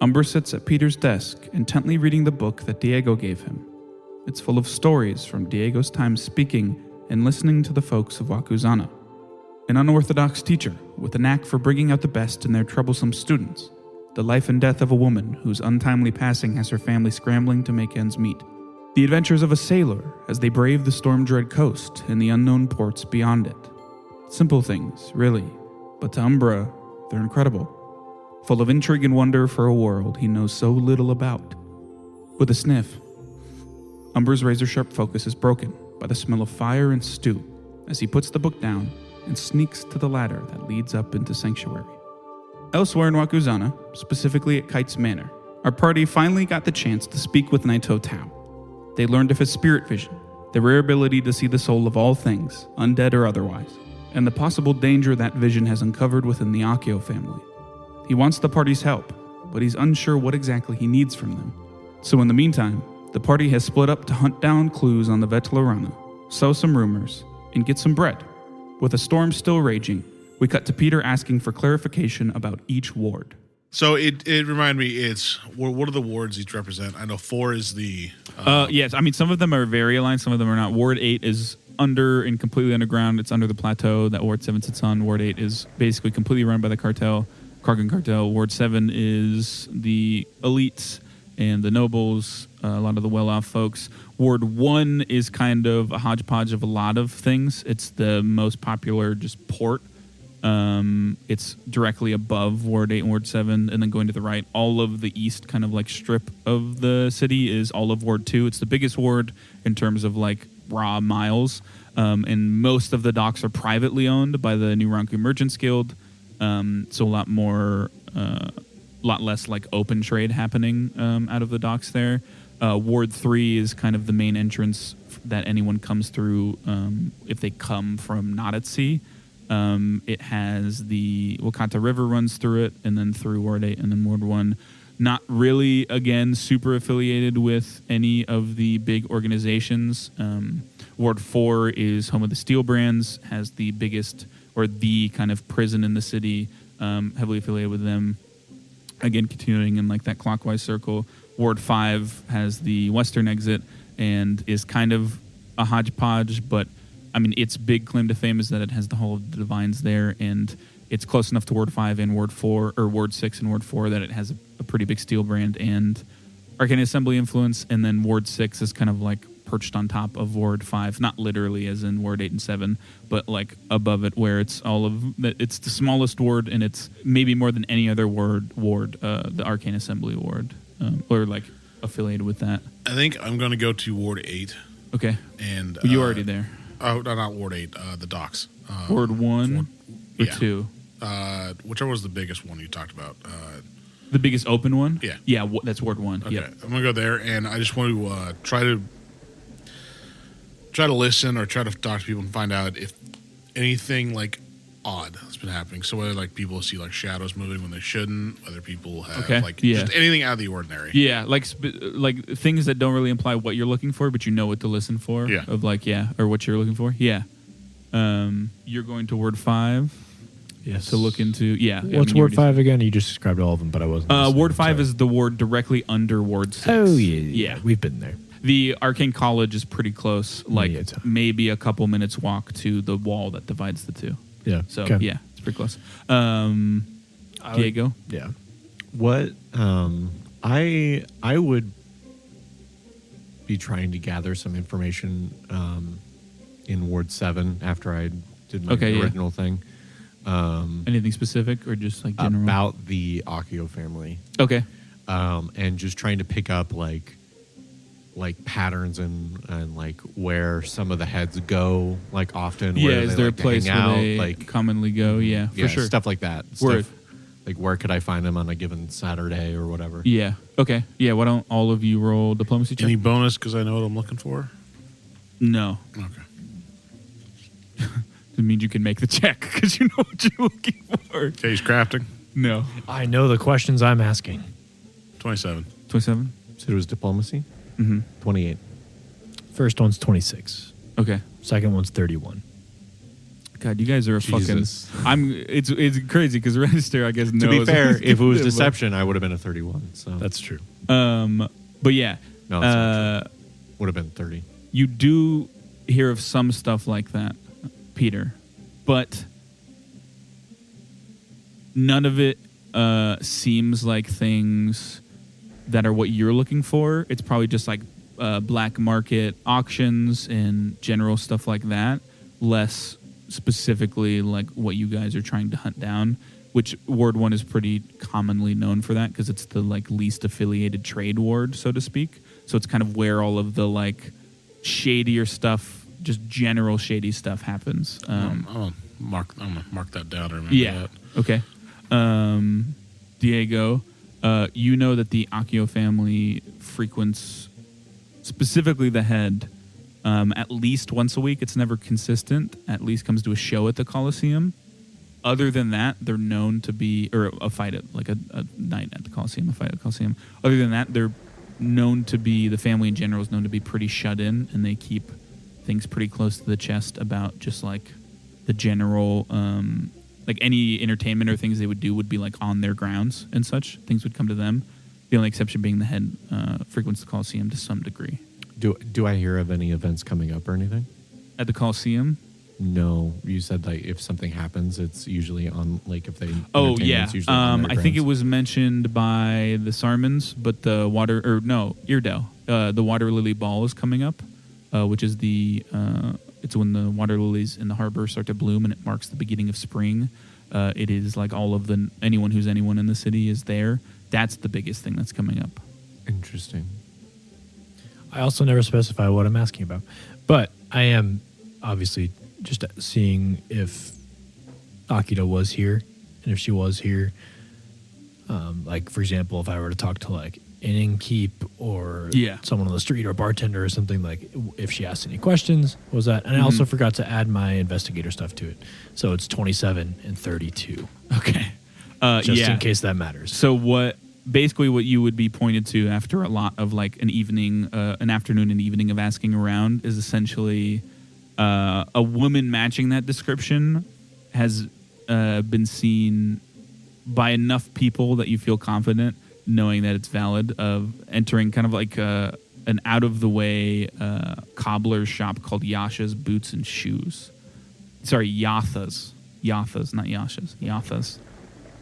Umbra sits at Peter's desk, intently reading the book that Diego gave him. It's full of stories from Diego's time speaking and listening to the folks of Wakuzana. An unorthodox teacher with a knack for bringing out the best in their troublesome students. The life and death of a woman whose untimely passing has her family scrambling to make ends meet. The adventures of a sailor as they brave the storm-dread coast and the unknown ports beyond it. Simple things, really, but to Umbra, they're incredible. Full of intrigue and wonder for a world he knows so little about. With a sniff, Umbra's razor-sharp focus is broken by the smell of fire and stew as he puts the book down and sneaks to the ladder that leads up into Sanctuary. Elsewhere in Wakuzana, specifically at Kite's Manor, our party finally got the chance to speak with Naito Tao. They learned of his spirit vision, the rare ability to see the soul of all things, undead or otherwise, and the possible danger that vision has uncovered within the Akio family. He wants the party's help, but he's unsure what exactly he needs from them. So in the meantime, the party has split up to hunt down clues on the Vetelarana, sow some rumors, and get some bread. With a storm still raging, we cut to Peter asking for clarification about each ward. So it reminded me, what are the wards each represent? I know 4 is the... Yes, I mean, some of them are very aligned, some of them are not. Ward 8 is under and completely underground. It's under the plateau that Ward 7 sits on. Ward 8 is basically completely run by the cartel, Kargan cartel. Ward 7 is the elites and the nobles, a lot of the well-off folks. Ward 1 is kind of a hodgepodge of a lot of things. It's the most popular just port. It's directly above Ward 8 and Ward 7, and then going to the right, all of the east kind of like strip of the city is all of Ward 2. It's the biggest ward in terms of like raw miles, and most of the docks are privately owned by the New Ranku Merchants Guild, so a lot less like open trade happening out of the docks there. Ward 3 is kind of the main entrance that anyone comes through if they come from not at sea. It has the Wakata River runs through it, and then through Ward 8, and then Ward 1. Not really, again, super affiliated with any of the big organizations. Ward 4 is home of the Steel Brands, has the biggest, or the kind of prison in the city, heavily affiliated with them. Again, continuing in like that clockwise circle. Ward 5 has the western exit and is kind of a hodgepodge, but I mean, its big claim to fame is that it has the Hall of the Divines there, and it's close enough to Ward 5 and Ward 4, or Ward 6 and Ward 4, that it has a pretty big steel brand and Arcane Assembly influence, and then Ward 6 is kind of like perched on top of Ward 5, not literally as in Ward 8 and 7, but like above it, where it's it's the smallest ward, and it's maybe more than any other ward, the Arcane Assembly ward, or like affiliated with that. I think I'm going to go to Ward 8. Okay. And you're already there. Oh, no, not Ward 8, the docks. Ward 1 or 2? Whichever was the biggest one you talked about. The biggest open one? Yeah. Yeah, that's Ward 1. Okay, Yep. I'm going to go there, and I just want to try to listen or try to talk to people and find out if anything, like, odd has been happening. So whether, like, people see, like, shadows moving when they shouldn't, whether people have, just anything out of the ordinary. Yeah, like things that don't really imply what you're looking for, but you know what to listen for. Yeah. Of, like, or what you're looking for. Yeah. You're going to Ward 5. Yes. To look into, What's Ward 5 again? You just described all of them, but I wasn't. Ward 5 is the ward directly under Ward 6. Oh, yeah. We've been there. The Arcane College is pretty close, like maybe a couple minutes walk to the wall that divides the two. Yeah. So, it's pretty close. Diego? What I would be trying to gather some information in Ward 7 after I did my original thing. Anything specific or just like general? About the Akio family. Okay. And just trying to pick up like patterns and like where some of the heads go like often. Yeah, where is they there like a place to hang where out, they like commonly go? Yeah, for sure. Stuff like that. Word. Stuff, like where could I find them on a given Saturday or whatever? Yeah. Okay. Yeah. Why don't all of you roll diplomacy check? Any bonus because I know what I'm looking for? No. Okay. It means you can make the check because you know what you're looking for. Okay, he's crafting. No. I know the questions I'm asking. 27. 27? So it was diplomacy? Mm-hmm. 28. First one's 26. Okay. Second one's 31. God, you guys are a Jesus. fucking. It's crazy because Register, I guess, knows. To be fair, if it was deception, I would have been a 31. So That's true. But yeah, no, it's not true. Would have been 30. you do hear of some stuff like that, Peter, but none of it seems like things that are what you're looking for. It's probably just like black market auctions and general stuff like that, less specifically like what you guys are trying to hunt down, which Ward 1 is pretty commonly known for that because it's the like least affiliated trade ward, so to speak. So it's kind of where all of the like shadier stuff, just general shady stuff happens. I'm gonna mark that down. Or remember that. Okay. Diego, you know that the Accio family frequents specifically the head at least once a week. It's never consistent. At least comes to a show at the Coliseum. Other than that, they're known to be, or a fight at like a night at the Coliseum, a fight at the Coliseum. Other than that, they're known to be, the family in general is known to be pretty shut in, and they keep things pretty close to the chest about just like the general, like any entertainment or things they would do would be like on their grounds and such. Things would come to them. The only exception being the head frequents the Coliseum to some degree. Do I hear of any events coming up or anything? At the Coliseum? No, you said like if something happens, it's usually on like if they. Oh yeah, it's usually on their I think it grounds. was mentioned by the Sarmons, but the Eardell, the Water Lily Ball is coming up, which is it's when the water lilies in the harbor start to bloom and it marks the beginning of spring. It is like all of anyone who's anyone in the city is there. That's the biggest thing that's coming up. Interesting. I also never specify what I'm asking about, but I am obviously just seeing if Akita was here, and if she was here, like for example, if I were to talk to like an innkeep or someone on the street or a bartender or something, like if she asked any questions, what was that? And I also forgot to add my investigator stuff to it, so it's 27 and 32. Okay, just in case that matters. So what you would be pointed to after a lot of like an afternoon and evening of asking around is essentially a woman matching that description has been seen by enough people that you feel confident knowing that it's valid, of entering kind of like an out-of-the-way cobbler's shop called Yasha's Boots and Shoes. Sorry, Yatha's. Yatha's, not Yasha's. Yatha's.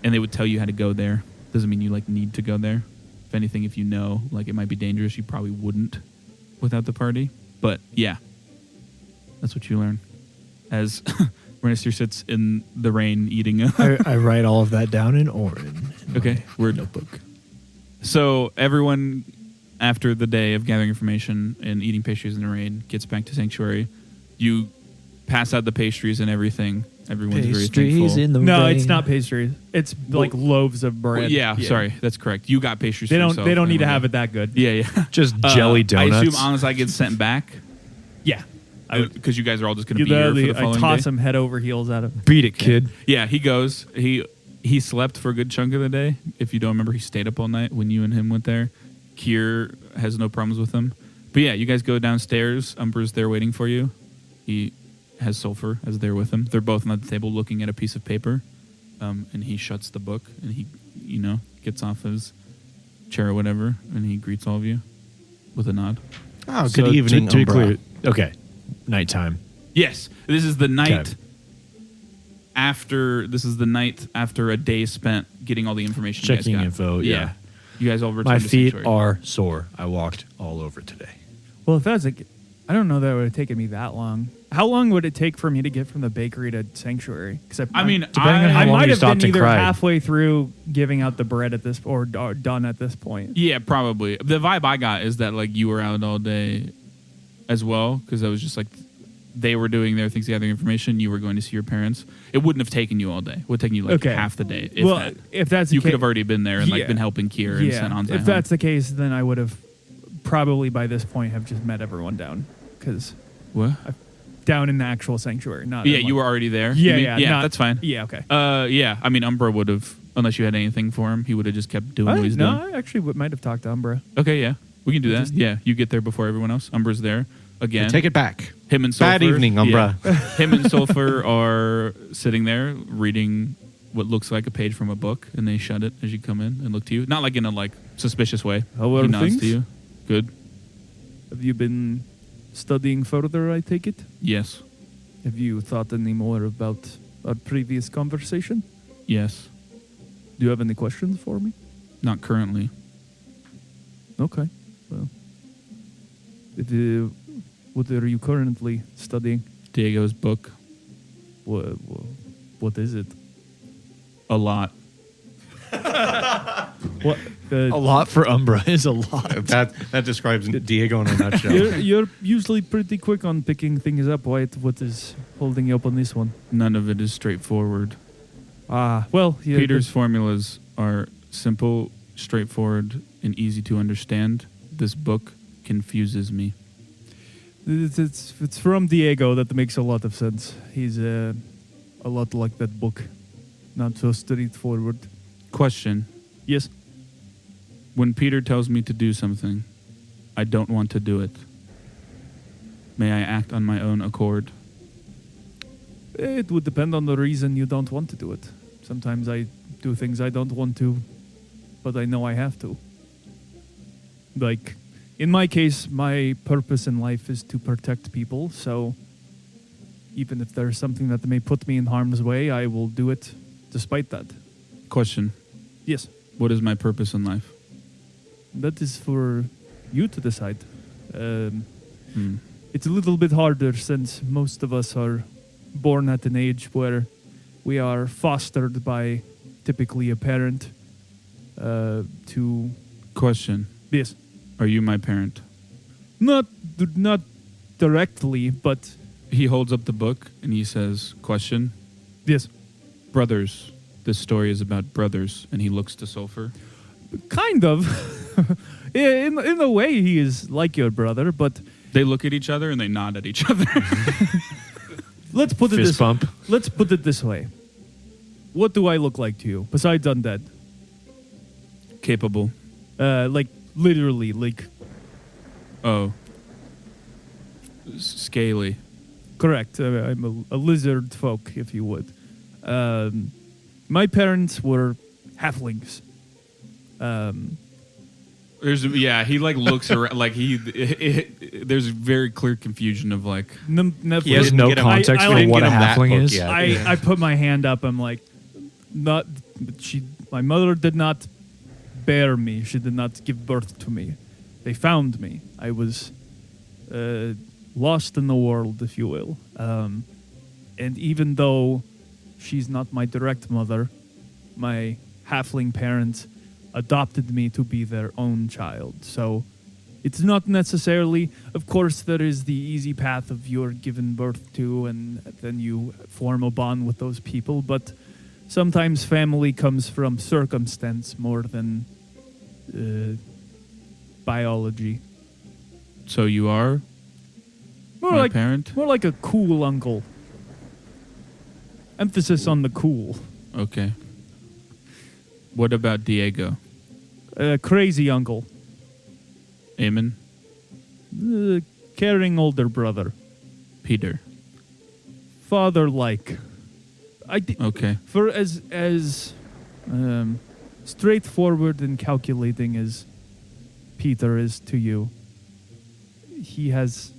And they would tell you how to go there. Doesn't mean you like need to go there. If anything, if you know like it might be dangerous, you probably wouldn't without the party. But yeah, that's what you learn as Renistir sits in the rain eating I write all of that down in orange. Okay, word notebook. So everyone, after the day of gathering information and eating pastries in the rain, gets back to Sanctuary. You pass out the pastries and everything. Everyone's very thankful. In the No, rain. it's not pastries. It's like loaves of bread. Well, yeah, sorry, that's correct. You got pastries. They for don't. yourself, They don't need to everyone have did. it that good. Yeah. Just jelly donuts. I assume Anazai gets sent back Yeah. because you guys are all just going to be here for the I following toss day. him head over heels at him. Beat it, kid. Yeah, he goes. He slept for a good chunk of the day. If you don't remember, he stayed up all night when you and him went there. Kier has no problems with him. But yeah, you guys go downstairs. Umbra's there waiting for you. He has Sulfur as there with him. They're both on the table looking at a piece of paper. And he shuts the book and he, gets off his chair or whatever, and he greets all of you with a nod. Oh, good evening, to be Umbra. clear, okay, nighttime. Yes, this is the night Okay. after. This is the night after a day spent getting all the information. Checking you guys got. info, yeah. You guys all returned My to feet Sanctuary. are sore. I walked all over today. Well, if that's I don't know that it would have taken me that long. How long would it take for me to get from the bakery to Sanctuary? I mean, Depending on how I long might you have stopped been and either cried. halfway through giving out the bread at this or done at this point. Yeah, probably. The vibe I got is that like you were out all day as well, because I was just like they were doing their things, gathering information. You were going to see your parents. It wouldn't have taken you all day. It would have taken you like Okay. half the day. If that's the you case, could have already been there and like Yeah. been helping Kier and sent on. If that's the case, then I would have probably by this point have just met everyone down because what? down in the actual sanctuary. Not Yeah, in, you like- were already there. Yeah, You mean- yeah, yeah. not- That's fine. Yeah, okay. Yeah. I mean, Umbra would have, unless you had anything for him, he would have just kept doing what he's doing. I actually might have talked to Umbra. Okay, yeah, we can do that. Just- Yeah, you get there before everyone else. Umbra's there. again. Take it back. Him and Sulfur. Bad evening, Umbra. Yeah. Him and Sulfur are sitting there reading what looks like a page from a book, and they shut it as you come in and look to you. Not like in a suspicious way. How are he nods things? to you. Good. Have you been studying further, I take it? Yes. Have you thought any more about our previous conversation? Yes. Do you have any questions for me? Not currently. Okay. Well, what are you currently studying? Diego's book. What is it? A lot. What? A lot for Umbra is a lot. That describes Diego in a nutshell. You're usually pretty quick on picking things up. What is holding you up on this one? None of it is straightforward. Well, yeah, Peter's formulas are simple, straightforward, and easy to understand. This book confuses me. It's from Diego. That makes a lot of sense. He's a lot like that book, not so straightforward. Question. Yes. When Peter tells me to do something, I don't want to do it. May I act on my own accord? It would depend on the reason you don't want to do it. Sometimes I do things I don't want to, but I know I have to. Like, in my case, my purpose in life is to protect people, so even if there's something that may put me in harm's way, I will do it despite that. Question. Yes. What is my purpose in life? That is for you to decide. It's a little bit harder since most of us are born at an age where we are fostered by typically a parent to... Question. Yes. Are you my parent? Not directly, but... He holds up the book and he says, question. Yes. Brothers. This story is about brothers. And he looks to Sulfur. Kind of. in a way, he is like your brother, but... They look at each other and they nod at each other. Let's put it Fist bump. Let's put it this way. What do I look like to you, besides undead? Capable. Like, literally, like... Oh. Scaly. Correct. I'm a lizard folk, if you would. My parents were halflings. He looks around there's very clear confusion of like He has no context for what a halfling is. yet. I put my hand up. I'm like, my mother did not bear me. She did not give birth to me. They found me. I was lost in the world, if you will. And even though she's not my direct mother, my halfling parents adopted me to be their own child. So it's not necessarily, of course, there is the easy path of you're given birth to and then you form a bond with those people, but sometimes family comes from circumstance more than biology. So you are my parent? More like a cool uncle. Emphasis on the cool. Okay. What about Diego? Crazy uncle. Eamon? Caring older brother. Peter? Father-like. Okay. For as straightforward and calculating as Peter is to you, he has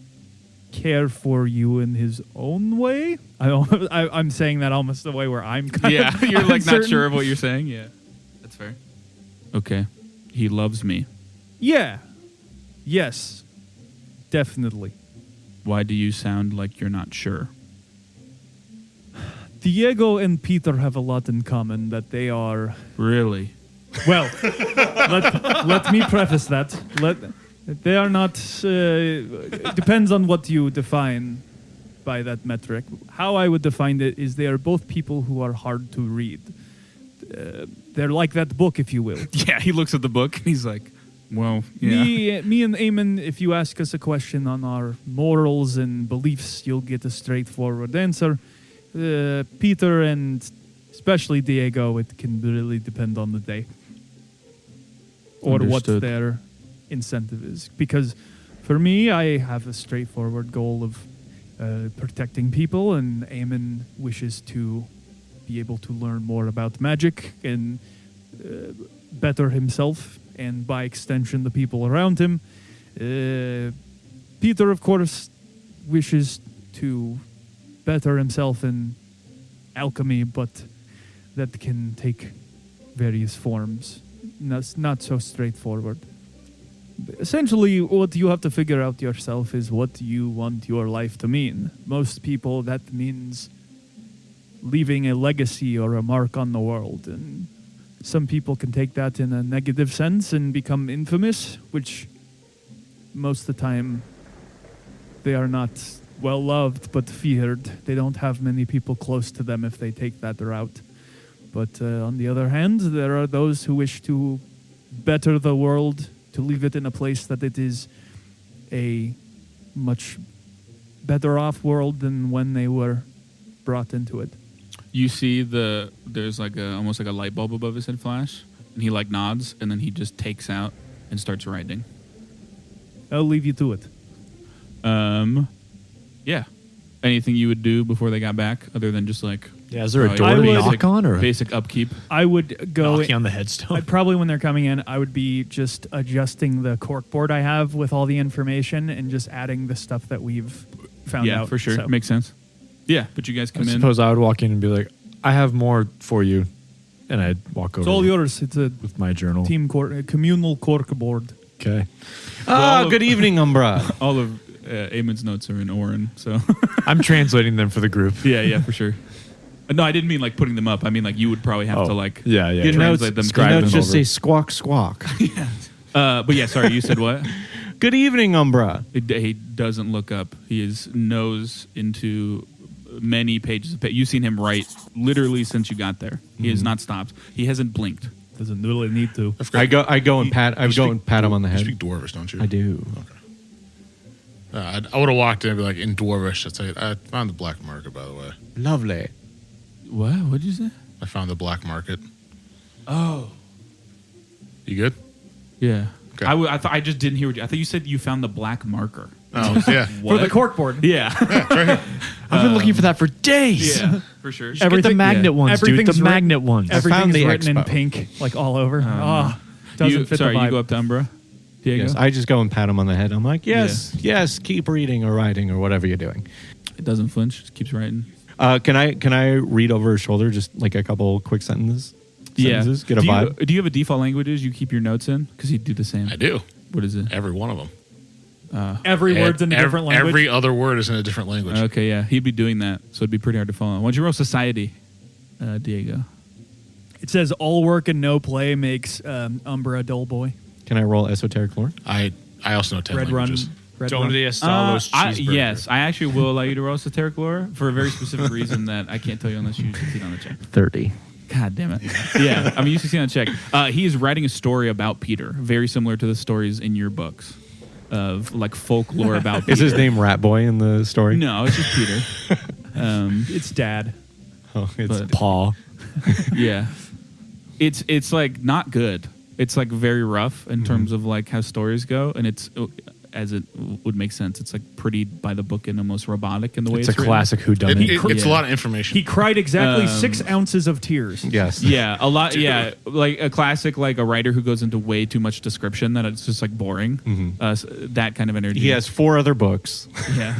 care for you in his own way. I'm saying that almost the way where I'm kind of you're like uncertain. not sure of what you're saying. Yeah, that's fair. Okay, he loves me. Yeah. Yes. Definitely. Why do you sound like you're not sure? Diego and Peter have a lot in common that they are... Really? Well, let me preface that. They are not... depends on what you define by that metric. How I would define it is they are both people who are hard to read. They're like that book, if you will. Yeah, he looks at the book and he's like, well, yeah. Me and Eamon, if you ask us a question on our morals and beliefs, you'll get a straightforward answer. Peter and especially Diego, it can really depend on the day. Or Understood. what their incentive is. Because For me, I have a straightforward goal of protecting people, and Eamon wishes to be able to learn more about magic and better himself, and by extension, the people around him. Peter, of course, wishes to better himself in alchemy, but that can take various forms. That's not so straightforward. Essentially, what you have to figure out yourself is what you want your life to mean. Most people, that means leaving a legacy or a mark on the world. And some people can take that in a negative sense and become infamous, which most of the time they are not well loved but feared. They don't have many people close to them if they take that route. But on the other hand, there are those who wish to better the world, to leave it in a place that it is a much better off world than when they were brought into it. You see there's like almost like a light bulb above his head flash, and he like nods, and then he just takes out and starts writing. I'll leave you to it. Yeah. Anything you would do before they got back, other than just like is there a probably door to basic- knock on, or basic upkeep? I would go knocking on the headstone? probably when they're coming in, I would be just adjusting the corkboard I have with all the information and just adding the stuff that we've found out. Yeah, for sure. So- Makes sense. Yeah, but you guys I come in. suppose I would walk in and be like, I have more for you. And I'd walk over It's all yours. It's a with my journal. communal corkboard. Okay. Good evening, Umbra. All of Eamon's notes are in Orin, so I'm translating them for the group. yeah, for sure. No, I didn't mean like putting them up. I mean like you would probably have to like yeah. Your translate notes, them. your Scribe notes them just over. say squawk, squawk. But yeah, sorry, you said what? Good evening, Umbra. He doesn't look up. He is nose into many pages of paper. You've seen him write literally since you got there. He has not stopped. He hasn't blinked. Doesn't really need to. I go and pat him on the You head. speak Dwarvish, don't you? I do. I would have walked in and be like, in Dwarvish, I'd say, I found the black market, by the way. Lovely. What? What'd you say? I found the black market. Oh. You good? Yeah. Okay. I just didn't hear what you... I thought you said you found the black marker. Oh, yeah. For the corkboard. Yeah. I've been looking for that for days. Yeah, for sure. Get the magnet ones, dude. The everything's magnet ones. Everything's the written in expo. pink, like all over. Doesn't fit the vibe. You go up to Umbra, Diego? Yes, I just go and pat him on the head. I'm like, yes, keep reading or writing or whatever you're doing. It doesn't flinch. Just keeps writing. Can I read over his shoulder just like a couple quick sentences? Yeah. Get a vibe. Do you have a default languages you keep your notes in? Because he'd do the same. I do. What is it? Every one of them. Every word's in a different language. Every other word is in a different language. Okay, yeah. He'd be doing that, so it'd be pretty hard to follow. Why don't you roll society, Diego? It says all work and no play makes Umbra a dull boy. Can I roll esoteric lore? I also know 10 Red Run. languages. Red Run. Yes, I actually will allow you to roll esoteric lore for a very specific reason that I can't tell you unless you succeed on the check. 30. God damn it. Yeah, I mean, you succeed on the check. He is writing a story about Peter, very similar to the stories in your books of like folklore about Peter. Is his name Rat Boy in the story? No, it's just Peter. It's Dad. Oh, it's But- Paw. Yeah. It's like not good. It's like very rough in terms of like how stories go, and it's as it would make sense. It's like pretty by the book and almost robotic in the way It's it's a written. classic whodunit. It's a lot of information. He cried exactly 6 ounces of tears. Yes. Yeah, a lot. Yeah, like a classic, like a writer who goes into way too much description that it's just like boring. That kind of energy. He has 4 other books, Yeah,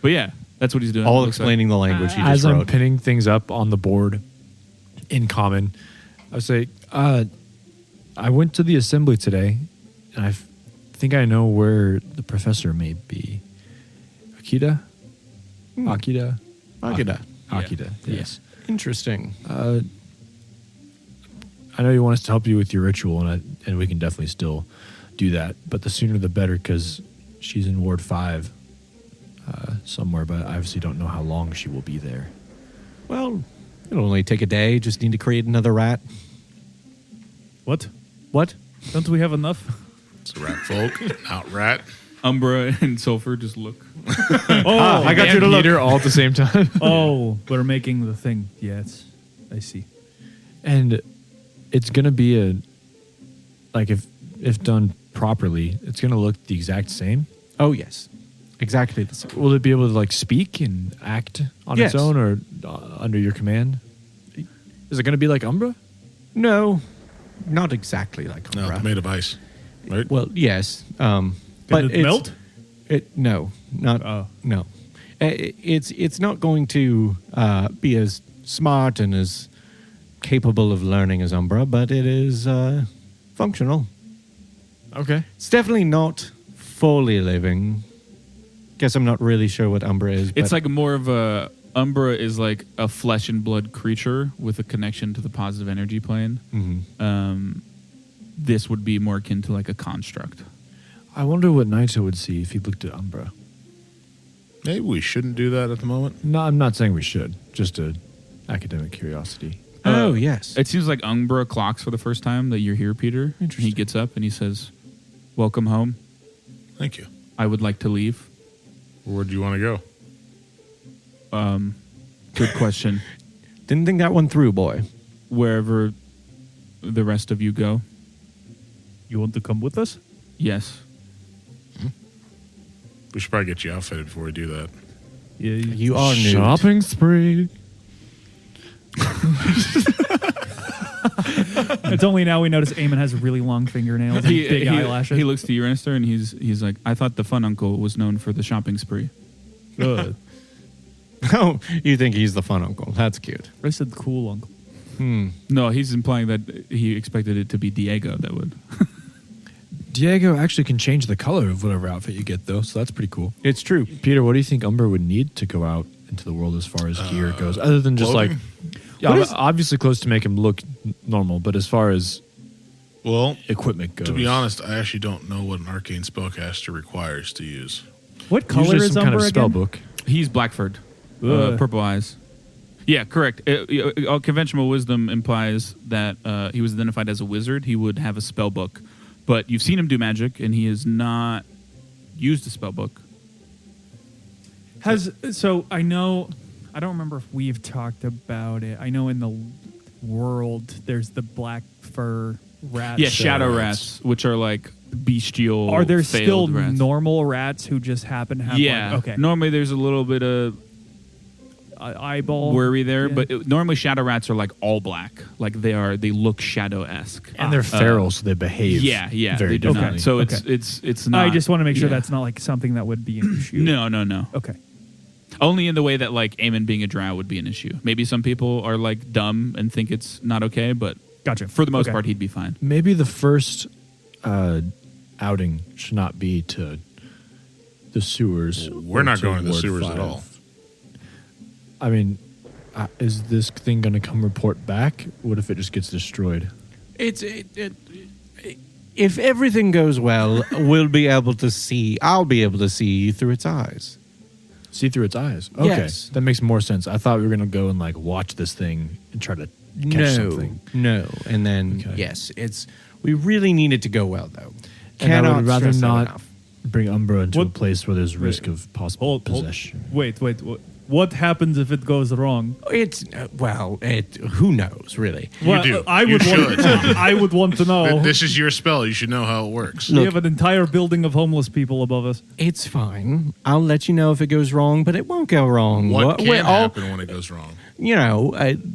but yeah, that's what he's doing. all Looks like. explaining the language he As just I'm wrote. pinning things up on the board in common, I would say, I went to the assembly today, and I think I know where the professor may be. Akita? Akita? Agita. Akita, yes. Interesting. I know you want us to help you with your ritual, and we can definitely still do that. But the sooner the better, because she's in Ward 5 somewhere, but I obviously don't know how long she will be there. Well, it'll only take a day. Just need to create another rat. What? What? Don't we have enough? It's rat folk, not rat. Umbra and Sulfur just look. I got you to Peter all at the same time. Oh, we're making the thing. Yes, I see. And it's going to be if done properly, it's going to look the exact same. Oh, yes. Exactly the same. Will it be able to like speak and act on Yes. its own or under your command? Is it going to be like Umbra? No, not exactly like No, Umbra. made of ice, right? Well, yes. Can But it melt? No, not Oh. no. It's not going to be as smart and as capable of learning as Umbra, but it is functional. Okay. It's definitely not fully living. Guess I'm not really sure what Umbra is. It's but like more of a Umbra is like a flesh and blood creature with a connection to the positive energy plane. This would be more akin to like a construct. I wonder what Naito would see if he looked at Umbra. Maybe we shouldn't do that at the moment. No, I'm not saying we should. Just a academic curiosity. Oh, yes. It seems like Umbra clocks for the first time that you're here, Peter. Interesting. He gets up and he says, "Welcome home. Thank you. I would like to leave." Where do you want to go? Good question. Didn't think that one through, boy. Wherever the rest of you go. You want to come with us? Yes. We should probably get you outfitted before we do that. Yeah. You are new. Shopping spree. It's only now we notice Eamon has really long fingernails and big eyelashes. He looks to you, Ernester, and he's like, "I thought the fun uncle was known for the shopping spree." Good. Oh, you think he's the fun uncle. That's cute. I said cool uncle. No, he's implying that he expected it to be Diego that would. Diego actually can change the color of whatever outfit you get, though, so that's pretty cool. It's true. Peter, what do you think Umbra would need to go out into the world as far as gear goes? Other than just clothing? obviously clothes to make him look normal, but as far as Well, equipment goes. to be honest, I actually don't know what an arcane spellcaster requires to use. What color usually is some kind Umbra of spell again? book. He's Blackford, Ugh. purple eyes. Yeah, correct. Conventional wisdom implies that he was identified as a wizard. He would have a spell book, but you've seen him do magic, and he has not used a spell book. So I know, I don't remember if we've talked about it. I know in the world there's the black fur rats. Yeah, shadow rats, which are like bestial. Are there failed still rats. normal rats who just happen to have Yeah. like, okay, Normally, there's a little bit of eyeball worry there, Yeah. but normally shadow rats are like all black. Like they look shadow-esque. And they're feral, so they behave. Yeah, very they do differently. not. So Okay. it's not. I just want to make sure yeah. that's not like something that would be an issue. No. Okay. Only in the way that like Eamon being a drow would be an issue. Maybe some people are like dumb and think it's not okay, but Gotcha. for the most Okay. part, he'd be fine. Maybe the first outing should not be to the sewers. We're or not going to the Ward sewers at 5. all. I mean, is this thing going to come report back? What if it just gets destroyed? If everything goes well, we'll be able to see. I'll be able to see through its eyes. See through its eyes. Okay, Yes. that makes more sense. I thought we were going to go and like watch this thing and try to catch something. No, and then Okay. yes, it's. We really need it to go well, though. And I would rather stress that not enough. bring Umbra into What- a place where there's risk of possible possession. Wait. What happens if it goes wrong? It's who knows, really. Well, do. I You would should. want. I would want to know. This is your spell. You should know how it works. We have an entire building of homeless people above us. It's fine. I'll let you know if it goes wrong, but it won't go wrong. What can we're all- happen when it goes wrong?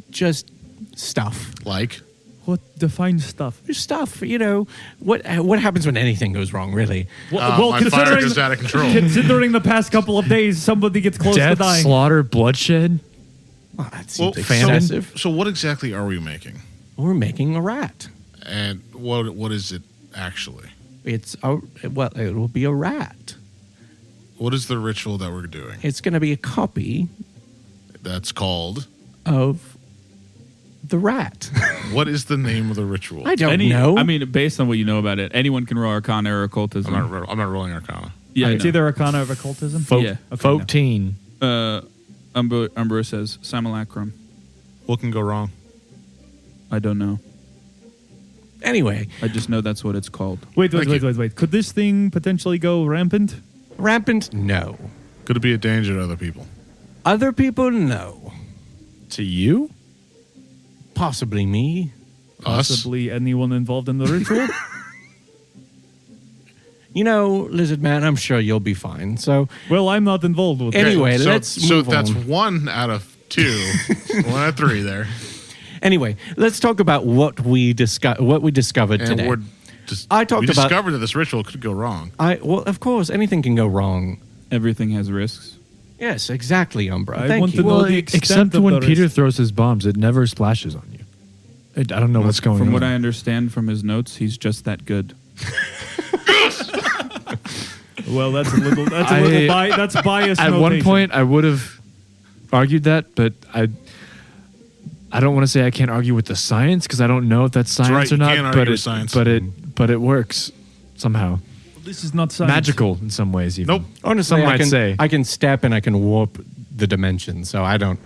Just stuff. Like? What defines stuff? Just stuff. What happens when anything goes wrong, really? My fire goes out of control. Considering the past couple of days, somebody gets close to Death, dying. slaughter, bloodshed. Well, that Well, seems excessive. so what exactly are we making? We're making a rat. And what is it actually? It will be a rat. What is the ritual that we're doing? It's going to be a copy That's called. of the rat. What is the name of the ritual? I don't know. I mean, based on what you know about it, anyone can roll Arcana or Occultism. I'm not rolling Arcana. Yeah, It's either Arcana or Occultism. Yeah. Okay, 14. Umbra says simulacrum. What can go wrong? I don't know. Anyway, I just know that's what it's called. Wait. Thank you. Could this thing potentially go rampant? rampant? No. Could it be a danger to other people? Other people? No. To you? Possibly me. Us? Possibly anyone involved in the ritual? Lizard Man, I'm sure you'll be fine. So, Well, I'm not involved with anyway, that. let's move on. that's 1 out of 2, 1 out of 3 there. Anyway, let's talk about what we discovered And today. we discovered discovered that this ritual could go wrong. Well, of course, anything can go wrong. Everything has risks. Yes, exactly, Umbra. I Thank want you. to know the extent Except of when the Peter risk. throws his bombs, it never splashes on you. I don't know what's going on. From what I understand from his notes, he's just that good. Well, that's a little that's biased. At one notation. point, I would have argued that, but I don't want to say I can't argue with the science because I don't know if that's science right, or you not. can't argue But with science. but it works somehow. This is not science. Magical in some ways. Even. Nope. Honestly, Some might say. I can step and I can warp the dimension, so I don't.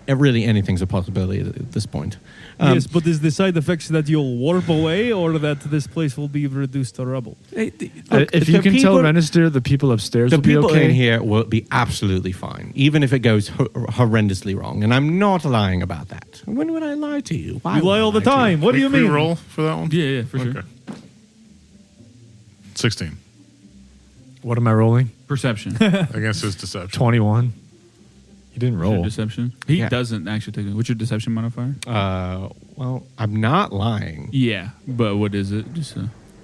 Really, anything's a possibility at this point. Yes, but is the side effects that you'll warp away or that this place will be reduced to rubble? Look, If you can tell Renister, the people upstairs the will be people okay. in here will be absolutely fine, even if it goes horrendously wrong. And I'm not lying about that. When would I lie to you? Why You lie would I all the to you? time. What do you Can we mean? roll for that one? Yeah, for sure. Okay. 16 What am I rolling? Perception. against his deception. 21. He didn't Your roll. deception. He Yeah. doesn't actually take it. What's your deception modifier? Well, I'm not lying. Yeah, but what is it? Just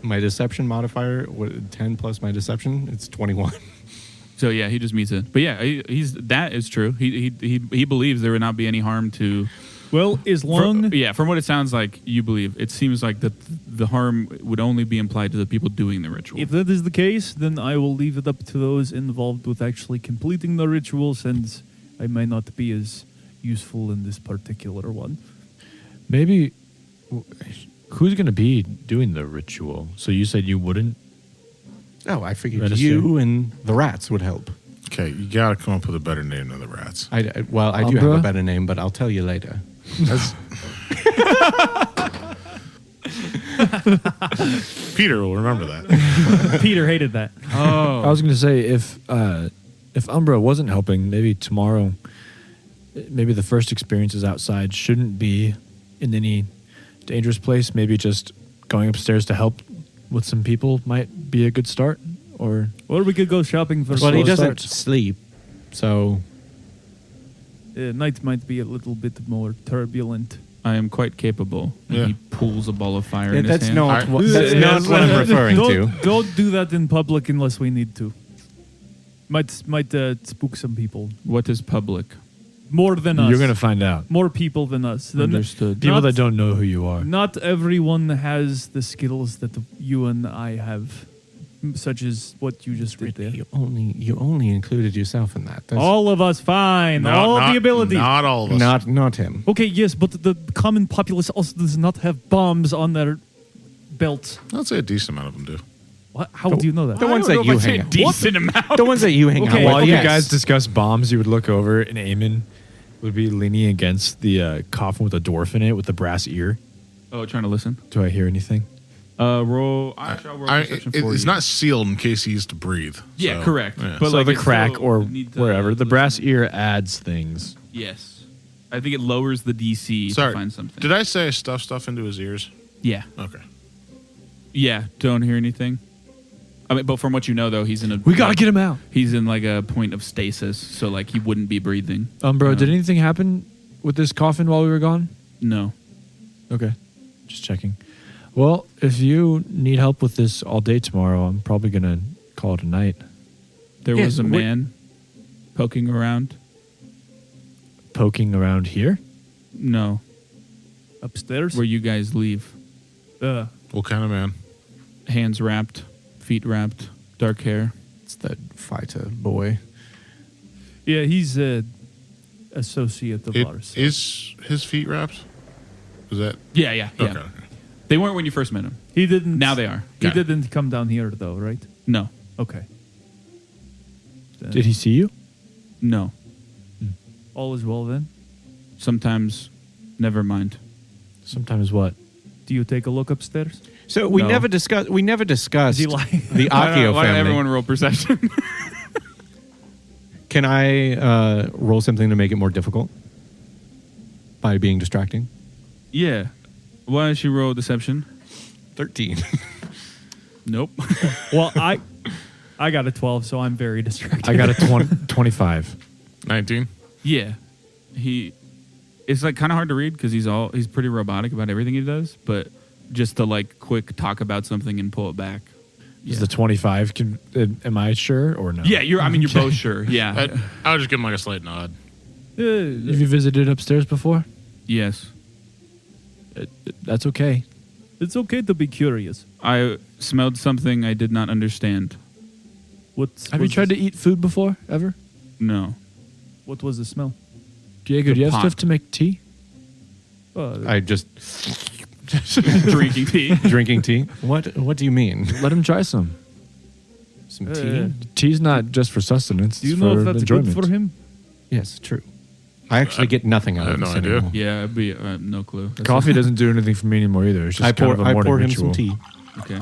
My deception modifier, 10 plus my deception, it's 21. so yeah, he just meets it. But yeah, he's that is true. He believes there would not be any harm to. Well, as long From what it sounds like, you believe it seems like that the harm would only be implied to the people doing the ritual. if that is the case, then I will leave it up to those involved with actually completing the ritual, since I may not be as useful in this particular one. Maybe who's going to be doing the ritual? So you said you wouldn't? Oh, I figured Register. you and the rats would help. Okay, you got to come up with a better name than the rats. I do have Umbra? a better name, but I'll tell you later. Peter will remember that. Peter hated that. I was going to say if Umbra wasn't helping, maybe tomorrow, maybe the first experiences outside shouldn't be in any dangerous place. Maybe just going upstairs to help with some people might be a good start. Or we could go shopping for Well, he slow doesn't starts. sleep, so Night might be a little bit more turbulent. I am quite capable. And Yeah. he pulls a ball of fire in his that's hand. not what, Yes, that's not what I'm referring to. Don't do that in public unless we need to. Might spook some people. What is public? More than us. you're going to find out. More people than us. Understood. People Not- that don't know who you are. Not everyone has the skills that you and I have, such as what you just did there. You only included yourself in that. That's All of us, fine. all of the abilities. Not all of us. not him. Okay, yes, but the common populace also does not have bombs on their belts. I'd say a decent amount of them do. What? How do you know that? The ones that you hang out. Decent amount. The ones that you hang Okay. out with. While yes. you guys discuss bombs, you would look over and Eamon would be leaning against the coffin with a dwarf in it with the brass ear. Oh, trying to listen. Do I hear anything? Roll. I'll roll perception for It's you. not sealed in case he used to breathe. Yeah, so, correct. yeah. But So like the it's crack still or need to wherever. The listen. brass ear adds things. Yes, I think it lowers the DC Sorry, to find something. did I say I stuffed stuff into his ears? Yeah. Okay. Yeah. Don't hear anything. I mean, but from what you know, though, he's in a. We got to get him out. He's in like a point of stasis, so like he wouldn't be breathing. Bro, did anything happen with this coffin while we were gone? No. Okay. Just checking. Well, if you need help with this all day tomorrow, I'm probably going to call it a night. There Yes, was a we- man poking around. Poking around here? No, Upstairs? where you guys leave. What kind of man? Hands wrapped, feet wrapped, dark hair. It's that fighter boy. Yeah, he's a associate of It, ours. is his feet wrapped? Is that Yeah, yeah, yeah. okay? They weren't when you first met him. He didn't. Now they are. He Got it. didn't come down here though, right? No, Okay. Did he see you? no. All is well then. Sometimes, never mind. Sometimes what? Do you take a look upstairs? So we No. never discussed. We never discussed Is he lying? the Akio Why family. everyone roll perception? Can I roll something to make it more difficult by being distracting? Yeah. Why don't you roll deception? 13. Nope. Well, I got a 12, so I'm very distracted. I got a 25. 19. Yeah, it's like kind of hard to read because he's pretty robotic about everything he does, but just to like quick talk about something and pull it back. Is the 25? Am I sure or no? Yeah, you're both sure. Yeah. I would just give him like a slight nod. Have you visited upstairs before? Yes. That's okay. It's okay to be curious. I smelled something I did not understand. Have you tried to eat food before, ever? No. What was the smell? Diego, do you have stuff to make tea? I just Drinking tea. drinking tea. What do you mean? Let him try some. Some tea? Tea's not just for sustenance. Do you it's know for if that's enjoyment. good for him? Yes, true. I actually get nothing out I of have this no idea. anymore. Yeah, it'd be no clue. That's Coffee doesn't do anything for me anymore either. It's just I kind pour of a morning him ritual. some tea. Okay.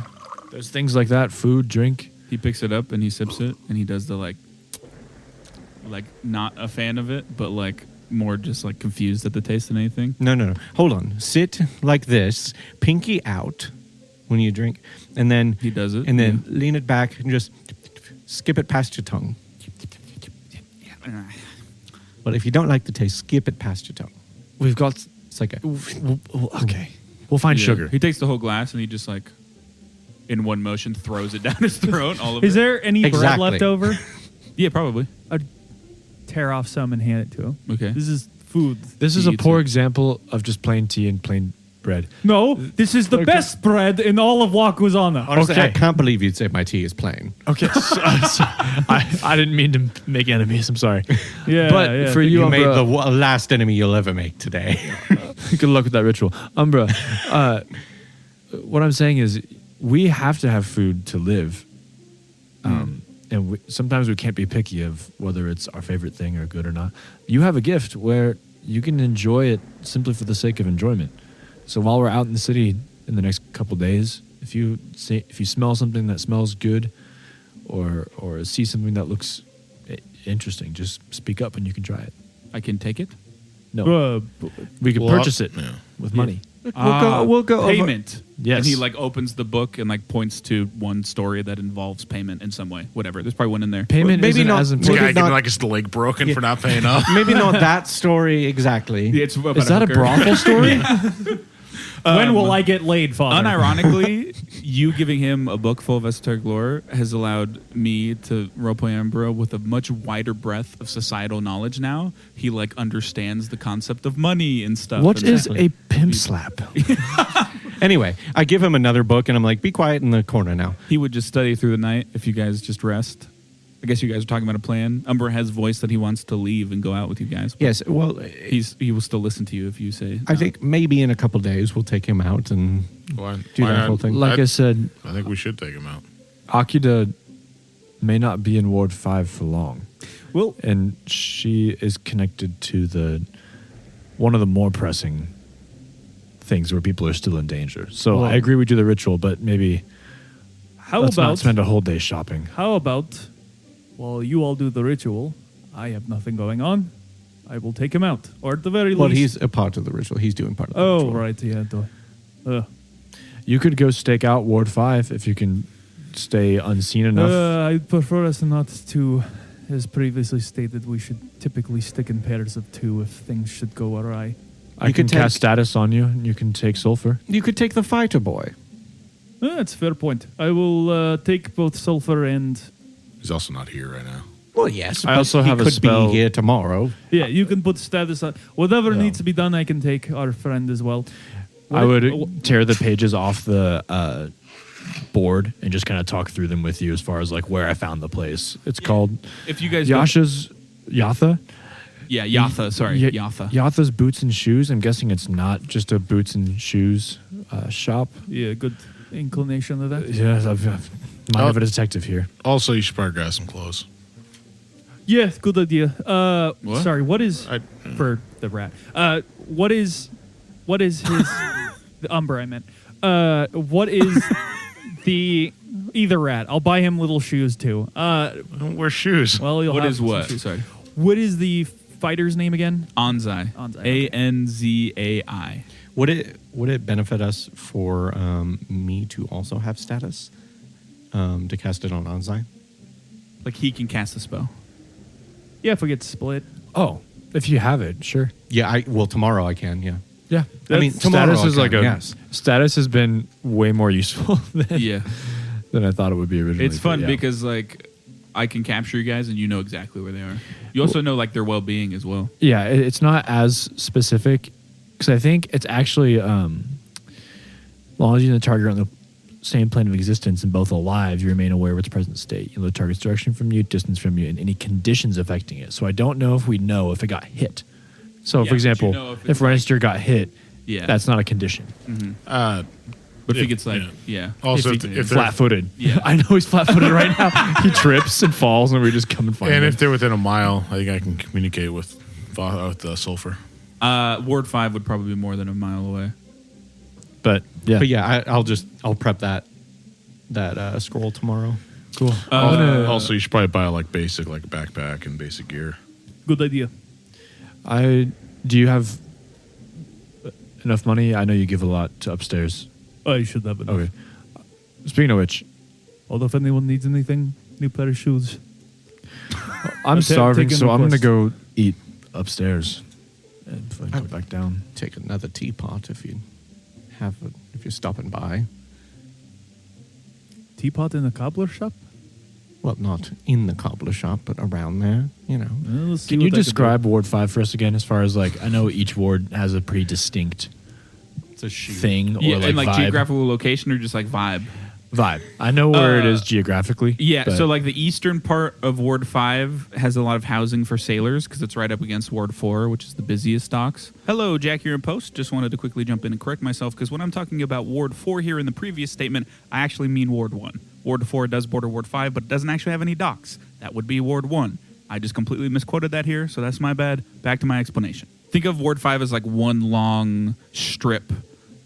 There's things like that, food, drink. He picks it up and he sips it and he does the like not a fan of it, but like more just like confused at the taste than anything. No. Hold on. Sit like this, pinky out when you drink, and then He does it. and then lean it back and just skip it past your tongue. But if you don't like the taste, skip it past your tongue. We've got. It's like a Okay. We'll find Yeah. sugar. He takes the whole glass and he just like in one motion throws it down his throat. All of Is it. there any bread Exactly. left over? Yeah, probably. I'd tear off some and hand it to him. Okay. This is food. This is He a eats poor it. example of just plain tea and plain bread. No, this is the best bread in all of Wakuzana. Honestly, Okay. I can't believe you'd say my tea is plain. Okay. I didn't mean to make enemies. I'm sorry. Yeah, But yeah. for You you, made Umbra, the last enemy you'll ever make today. good luck with that ritual. Umbra, what I'm saying is we have to have food to live. And sometimes we can't be picky of whether it's our favorite thing or good or not. You have a gift where you can enjoy it simply for the sake of enjoyment. So while we're out in the city in the next couple days, if you smell something that smells good or see something that looks interesting, just speak up and you can try it. I can take it. No, we can Well, purchase it yeah. with money. We'll go over- payment. Yes. And he like opens the book and like points to one story that involves payment in some way. Whatever. There's probably one in there. Payment Maybe isn't not- as This important. guy Maybe getting not- like his leg broken for not paying up. Maybe not that story exactly. Yeah, it's about Is that a hooker. brothel story? When will I get laid, Father? Unironically, you giving him a book full of esoteric lore has allowed me to roleplay Umbra with a much wider breadth of societal knowledge now. He like understands the concept of money and stuff. What and is a pimp slap? Anyway, I give him another book and I'm like, be quiet in the corner now. He would just study through the night if you guys just rest. I guess you guys are talking about a plan. Umbra has voiced that he wants to leave and go out with you guys. but Yes, well, he will still listen to you if you say. I no. think maybe in a couple days we'll take him out and Why do that not? whole thing. Like I said, I think we should take him out. Akida may not be in Ward 5 for long. Well, And she is connected to one of the more pressing things where people are still in danger. So Well- I agree we do the ritual, but maybe let's not spend a whole day shopping. how about while you all do the ritual, I have nothing going on. I will take him out, or at the very well, least. he's a part of the ritual. He's doing part of the Oh, ritual. right, yeah. You could go stake out Ward 5 if you can stay unseen enough. I prefer us not to, as previously stated, we should typically stick in pairs of two if things should go awry. I you can could cast take- status on you, and you can take sulfur. You could take the fighter boy. That's a fair point. I will take both sulfur and... He's also not here right now. Well, yes. I but also he have a could spell- be here tomorrow. Yeah, you can put status on. Whatever Yeah. needs to be done, I can take our friend as well. I would tear the pages off the board and just kind of talk through them with you as far as like where I found the place. It's called If you guys don't- Yasha's Yatha. Yeah, Yatha. Sorry, Y- Yatha. Yatha's Boots and Shoes. I'm guessing it's not just a boots and shoes shop. Yeah, good inclination of that. Yes, I've might have a detective here. Also, you should probably grab some clothes. Yeah, good idea. What? Sorry, what is for the rat? What is his the Umbra I meant? What is the either rat? I'll buy him little shoes too. I don't wear shoes. Well, you'll What have is some what? shoes. Sorry. What is the fighter's name again? Anzai. Anzai, okay. Anzai. Would it benefit us for me to also have status? to cast it on Onsai? Like he can cast the spell. Yeah, if we get split. Oh, if you have it, sure. Yeah, tomorrow I can, yeah. Yeah. I mean, tomorrow status is I like can, a yes. status has been way more useful than, than I thought it would be originally. It's fun but yeah. because like I can capture you guys and you know exactly where they are. You also know like their well-being as well. Yeah, it's not as specific because I think it's actually long as you and the target are on the same plane of existence and both alive, you remain aware of its present state. You know the target's direction from you, distance from you, and any conditions affecting it. So I don't know if we know if it got hit. So, Yeah, for example, but you know if Register got hit, Yeah. that's not a condition. But if he gets like, Also, if if he's they're, flat-footed. Yeah. I know he's flat-footed right now. He trips and falls, and we just come and find and him. if they're within a mile, I think I can communicate with Sulfur. Ward 5 would probably be more than a mile away. But yeah, But yeah, I'll prep that scroll tomorrow. cool. Also, you should probably buy like basic, like backpack and basic gear. Good idea. Do you have enough money? I know you give a lot to upstairs. Oh, you should have enough. Okay. Speaking of which, Although if anyone needs anything, new pair of shoes. I'm starving, take in so I'm gonna request. go eat upstairs and go back down. Take another teapot if you're stopping by. Teapot in the cobbler shop? Well, not in the cobbler shop, but around there, you know. Let's see Can you what I could do. describe Ward 5 for us again? As far as like, I know each ward has a pretty distinct It's a shoe. thing or Yeah, like and like vibe. geographical location or just like vibe. Vibe. I know where it is geographically. Yeah, but so like the eastern part of Ward 5 has a lot of housing for sailors because it's right up against Ward 4, which is the busiest docks. Hello, Jack here in post. Just wanted to quickly jump in and correct myself because when I'm talking about Ward 4 here in the previous statement, I actually mean Ward 1. Ward 4 does border Ward 5, but it doesn't actually have any docks. That would be Ward 1. I just completely misquoted that here, so that's my bad. Back to my explanation. Think of Ward 5 as like one long strip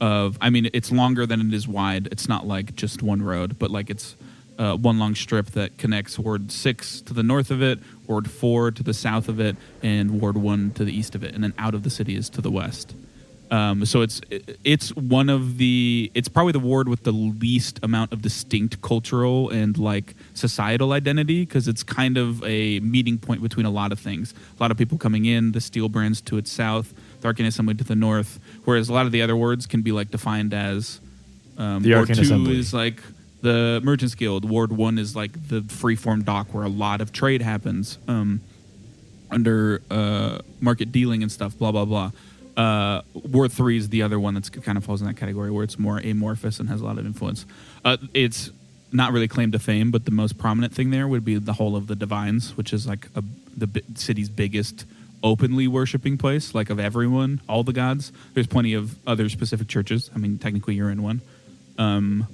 of, I mean, it's longer than it is wide. It's not like just one road, but like it's one long strip that connects Ward 6 to the north of it, Ward 4 to the south of it, and Ward 1 to the east of it, and then out of the city is to the west. So it's one of the, it's probably the ward with the least amount of distinct cultural and like societal identity because it's kind of a meeting point between a lot of things. A lot of people coming in, the steel brands to its south, the Arcane Assembly to the north, whereas a lot of the other wards can be like defined as The Ward Arcane 2 Assembly. is like the Merchants Guild. Ward 1 is like the freeform dock where a lot of trade happens under market dealing and stuff, blah, blah, blah. Ward 3 is the other one that's kind of falls in that category where it's more amorphous and has a lot of influence. It's not really claim to fame, but the most prominent thing there would be the Hall of the Divines, which is like the city's biggest openly worshiping place, like of everyone, all the gods. There's plenty of other specific churches. I mean, technically you're in one.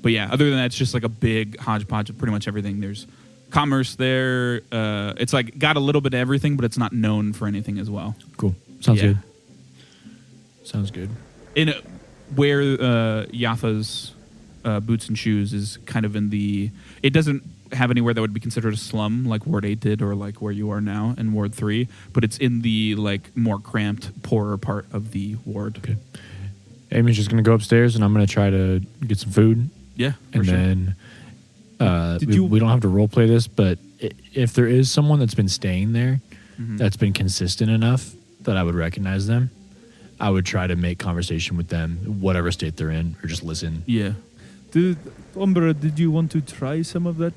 But yeah, other than that, it's just like a big hodgepodge of pretty much everything. There's commerce there. It's like got a little bit of everything, but it's not known for anything as well. Cool. Sounds Yeah. good. Sounds good. In where Yaffa's boots and shoes is kind of in the, it doesn't have anywhere that would be considered a slum like Ward 8 did or like where you are now in Ward 3, but it's in the like more cramped, poorer part of the ward. Okay. Amy's just gonna go upstairs, and I'm gonna try to get some food, Yeah, for and sure. then Did you- we don't have to role play this, but if there is someone that's been staying there, Mm-hmm. that's been consistent enough that I would recognize them, I would try to make conversation with them, whatever state they're in, or just listen. Yeah. Umbra, did you want to try some of that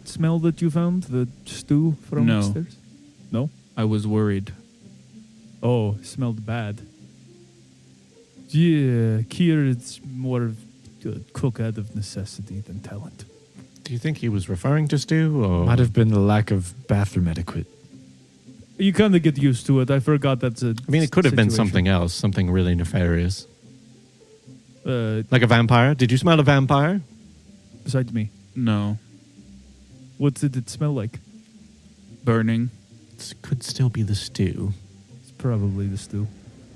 smell that you found? The stew from No. upstairs? No? I was worried. Oh, it smelled bad. Yeah, here it's more of a cook out of necessity than talent. Do you think he was referring to stew or Might have been the lack of bathroom etiquette. You kind of get used to it. I forgot that's a. I mean, it could have been situation. something else, something really nefarious. Like Like a vampire? Did you smell a vampire? besides me, No. what did it smell like? Burning. It could still be the stew. It's probably the stew.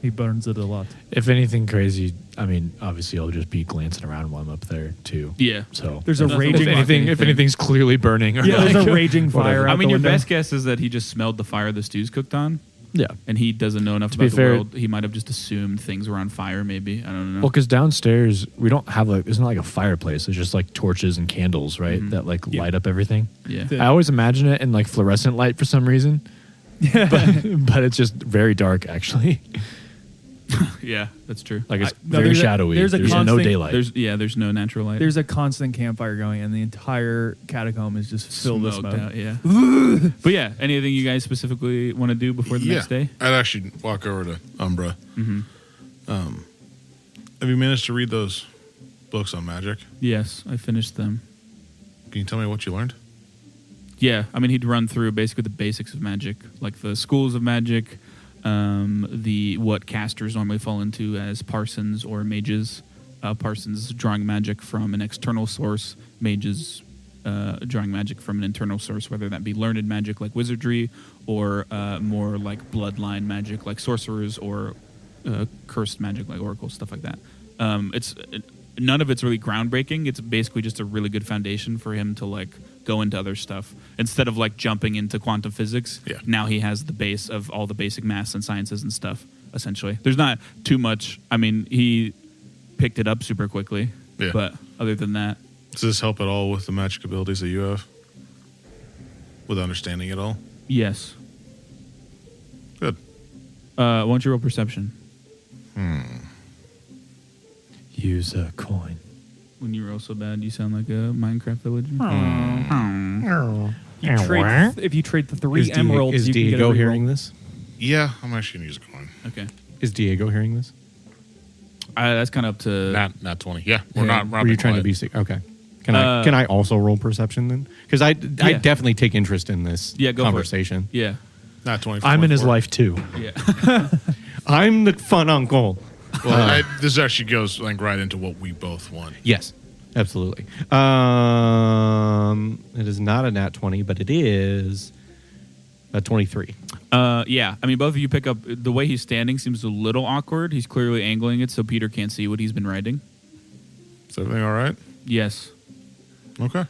He burns it a lot. If anything crazy, I mean, obviously I'll just be glancing around while I'm up there too. Yeah. So There's a That's raging. if anything's clearly burning, or Yeah, there's like, a raging fire. whatever. Out I mean, the your window. best guess is that he just smelled the fire the stew's cooked on. Yeah. And he doesn't know enough To be about the fair- world. He might have just assumed things were on fire, maybe. I don't know. Well, because downstairs we don't have it's not like a fireplace. It's just like torches and candles, right? Mhm. That like Yeah. light up everything. Yeah. The- I always imagine it in like fluorescent light for some reason, but it's just very dark actually. Yeah, that's true. Like it's No, very there's a- shadowy. there's a no constant- daylight. There's no natural light. There's a constant campfire going, and the entire catacomb is just filled with Smoked smoke. out, yeah. But yeah, anything you guys specifically want to do before the next day? I'd actually walk over to Umbra. Mm-hmm. Have you managed to read those books on magic? Yes, I finished them. Can you tell me what you learned? Yeah, I mean, he'd run through basically the basics of magic, like the schools of magic, the what casters normally fall into as parsons or mages. Parsons drawing magic from an external source, mages drawing magic from an internal source, whether that be learned magic like wizardry or more like bloodline magic like sorcerers or cursed magic like oracles, stuff like that. None of it's really groundbreaking. It's basically just a really good foundation for him to like go into other stuff instead of like jumping into quantum physics. Yeah. Now he has the base of all the basic maths and sciences and stuff. Essentially, there's not too much. I mean, he picked it up super quickly. Yeah. But other than that, Does this help at all with the magic abilities that you have? With understanding it all? yes. Good. Why don't you roll perception? Use a coin. When you roll so bad, you sound like a Minecraft villager. If you trade the 3 Is emeralds, you can get a Diego reroll. hearing this? Yeah, I'm actually going to use a coin. Okay. Is Diego hearing this? That's kind of up to. Not 20. Yeah, we're Yeah. not. Were you trying to be sick? Okay. Can I also roll perception then? Because I Yeah. definitely take interest in this Yeah, go for it. conversation. Yeah. Not 20. I'm in his 24. life too. Yeah. I'm the fun uncle. Well, this actually goes like right into what we both want. Yes, absolutely. It is not a nat 20, but it is a 23. Yeah. I mean, both of you pick up the way he's standing seems a little awkward. He's clearly angling it so Peter can't see what he's been writing. Is everything all right? Yes. Okay.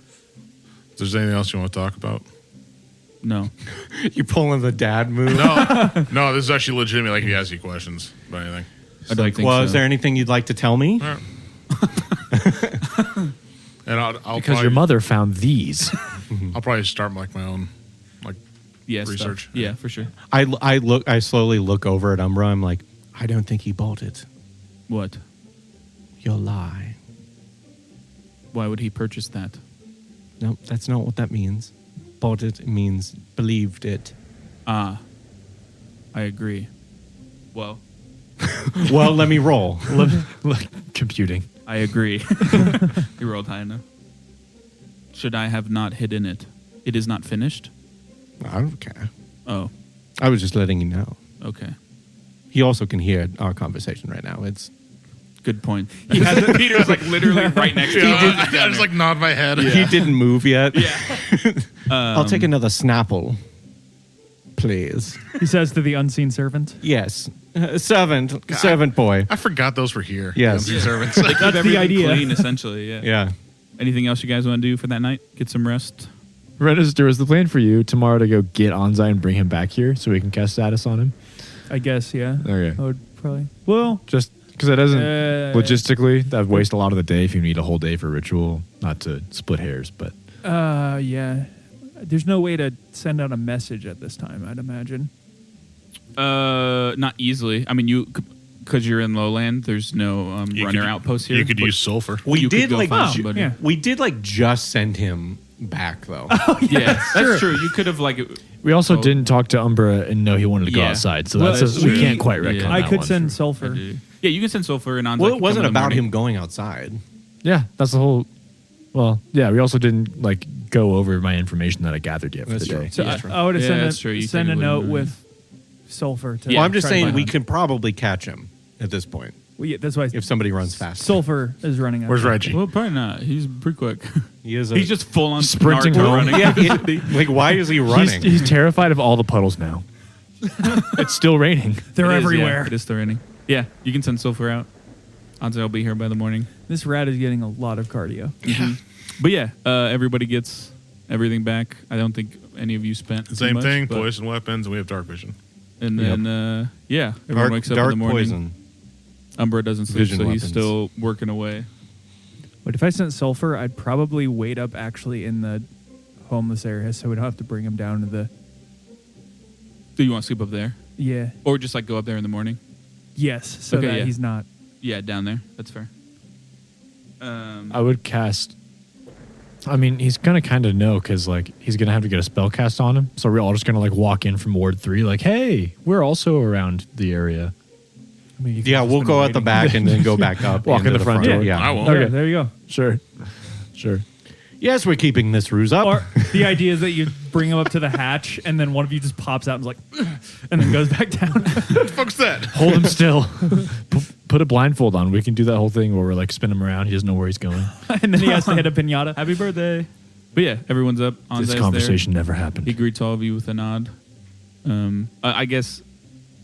If there's anything else you want to talk about? No. You pulling the dad move? No, this is actually legitimate. Like, if he asks you questions about anything. I don't think Well, so. is there anything you'd like to tell me? All right. And I'll Because probably, your mother found these. I'll probably start like my own like Yeah, research. stuff. Yeah, for sure. I slowly look over at Umbra. I'm like, I don't think he bought it. What? You'll lie. Why would he purchase that? No, that's not what that means. Bought it means believed it. I agree. Well, Well, let me roll. Computing. I agree. You rolled high enough. Should I have not hidden it? It is not finished? I don't care. Oh, I was just letting you know. okay. He also can hear our conversation right now. It's Good point. He has it, Peter's like literally right next to him. I just like nod my head. He didn't move yet. Yeah. I'll take another Snapple, please. He says to the unseen servant. Yes, servant boy. I forgot those were here. Yes. The servants. They keep That's the everything idea. clean, essentially. Yeah. Yeah. Anything else you guys want to do for that night? Get some rest. Register, is the plan for you tomorrow to go get Anzai and bring him back here so we can cast status on him? I guess, yeah. Okay. I would probably. Well, Just because it doesn't logistically, logistically, that'd waste a lot of the day if you need a whole day for ritual. Not to split hairs, but yeah. There's no way to send out a message at this time, I'd imagine. Not easily. I mean, because you're in lowland. There's no runner outpost here. You could but use sulfur. We you could did go like find somebody. yeah. we did like just send him back though. Yeah, that's true. You could have like. we also Oh. didn't talk to Umbra and know he wanted to go Yeah. outside. So Well, that's we- we can't quite retcon yeah. that I could one. send sulfur. Yeah, you can send sulfur and on. Well, it wasn't about him going outside. Yeah, that's the whole. Well, yeah, we also didn't like go over my information that I gathered yet for That's the day. true. So Yeah. I would have Yeah, that's true. You send a technically note wouldn't with sulfur. To Yeah. Well, I'm just try to saying find we him. can probably catch him at this point Well, yeah, that's why if somebody runs fast. sulfur is running out. Where's Reggie? Well, probably not. He's pretty quick. He is. He's just full on Sprinting snark home. running. yeah. Like, why is he running? He's terrified of all the puddles now. It's still raining. They're It is, everywhere. Yeah, it is still raining. Yeah, you can send sulfur out. Odds are I'll be here by the morning. This rat is getting a lot of cardio. But yeah, everybody gets everything back. I don't think any of you spent too Same much, thing. but- Poison weapons, and we have dark vision. And then, everyone wakes up in the morning. Poison. Umbra doesn't sleep, Vision so weapons. he's still working away. But if I sent sulfur, I'd probably wait up actually in the homeless area, so we don't have to bring him down to the. Do you want to sleep up there? Yeah. Or just like go up there in the morning? Yes, so Okay, that yeah. he's not. Yeah, down there. That's fair. I would cast. I mean, he's gonna kind of know because like he's gonna have to get a spell cast on him. So we're all just gonna like walk in from Ward 3, like, hey, we're also around the area. I mean, Yeah, we'll go at the back and then go back up. Walk in into the front door. Yeah. I won't. Okay, there you go. Sure. Yes, we're keeping this ruse up. Or the idea is that you bring him up to the hatch, and then one of you just pops out and is like, and then goes back down. What the fuck's that? Hold him still. Put a blindfold on. We can do that whole thing where we're like spin him around. He doesn't know where he's going. And then he has to hit a pinata. Happy birthday. But yeah, everyone's up. Anzai's This conversation never there. happened. He greets all of you with a nod. I guess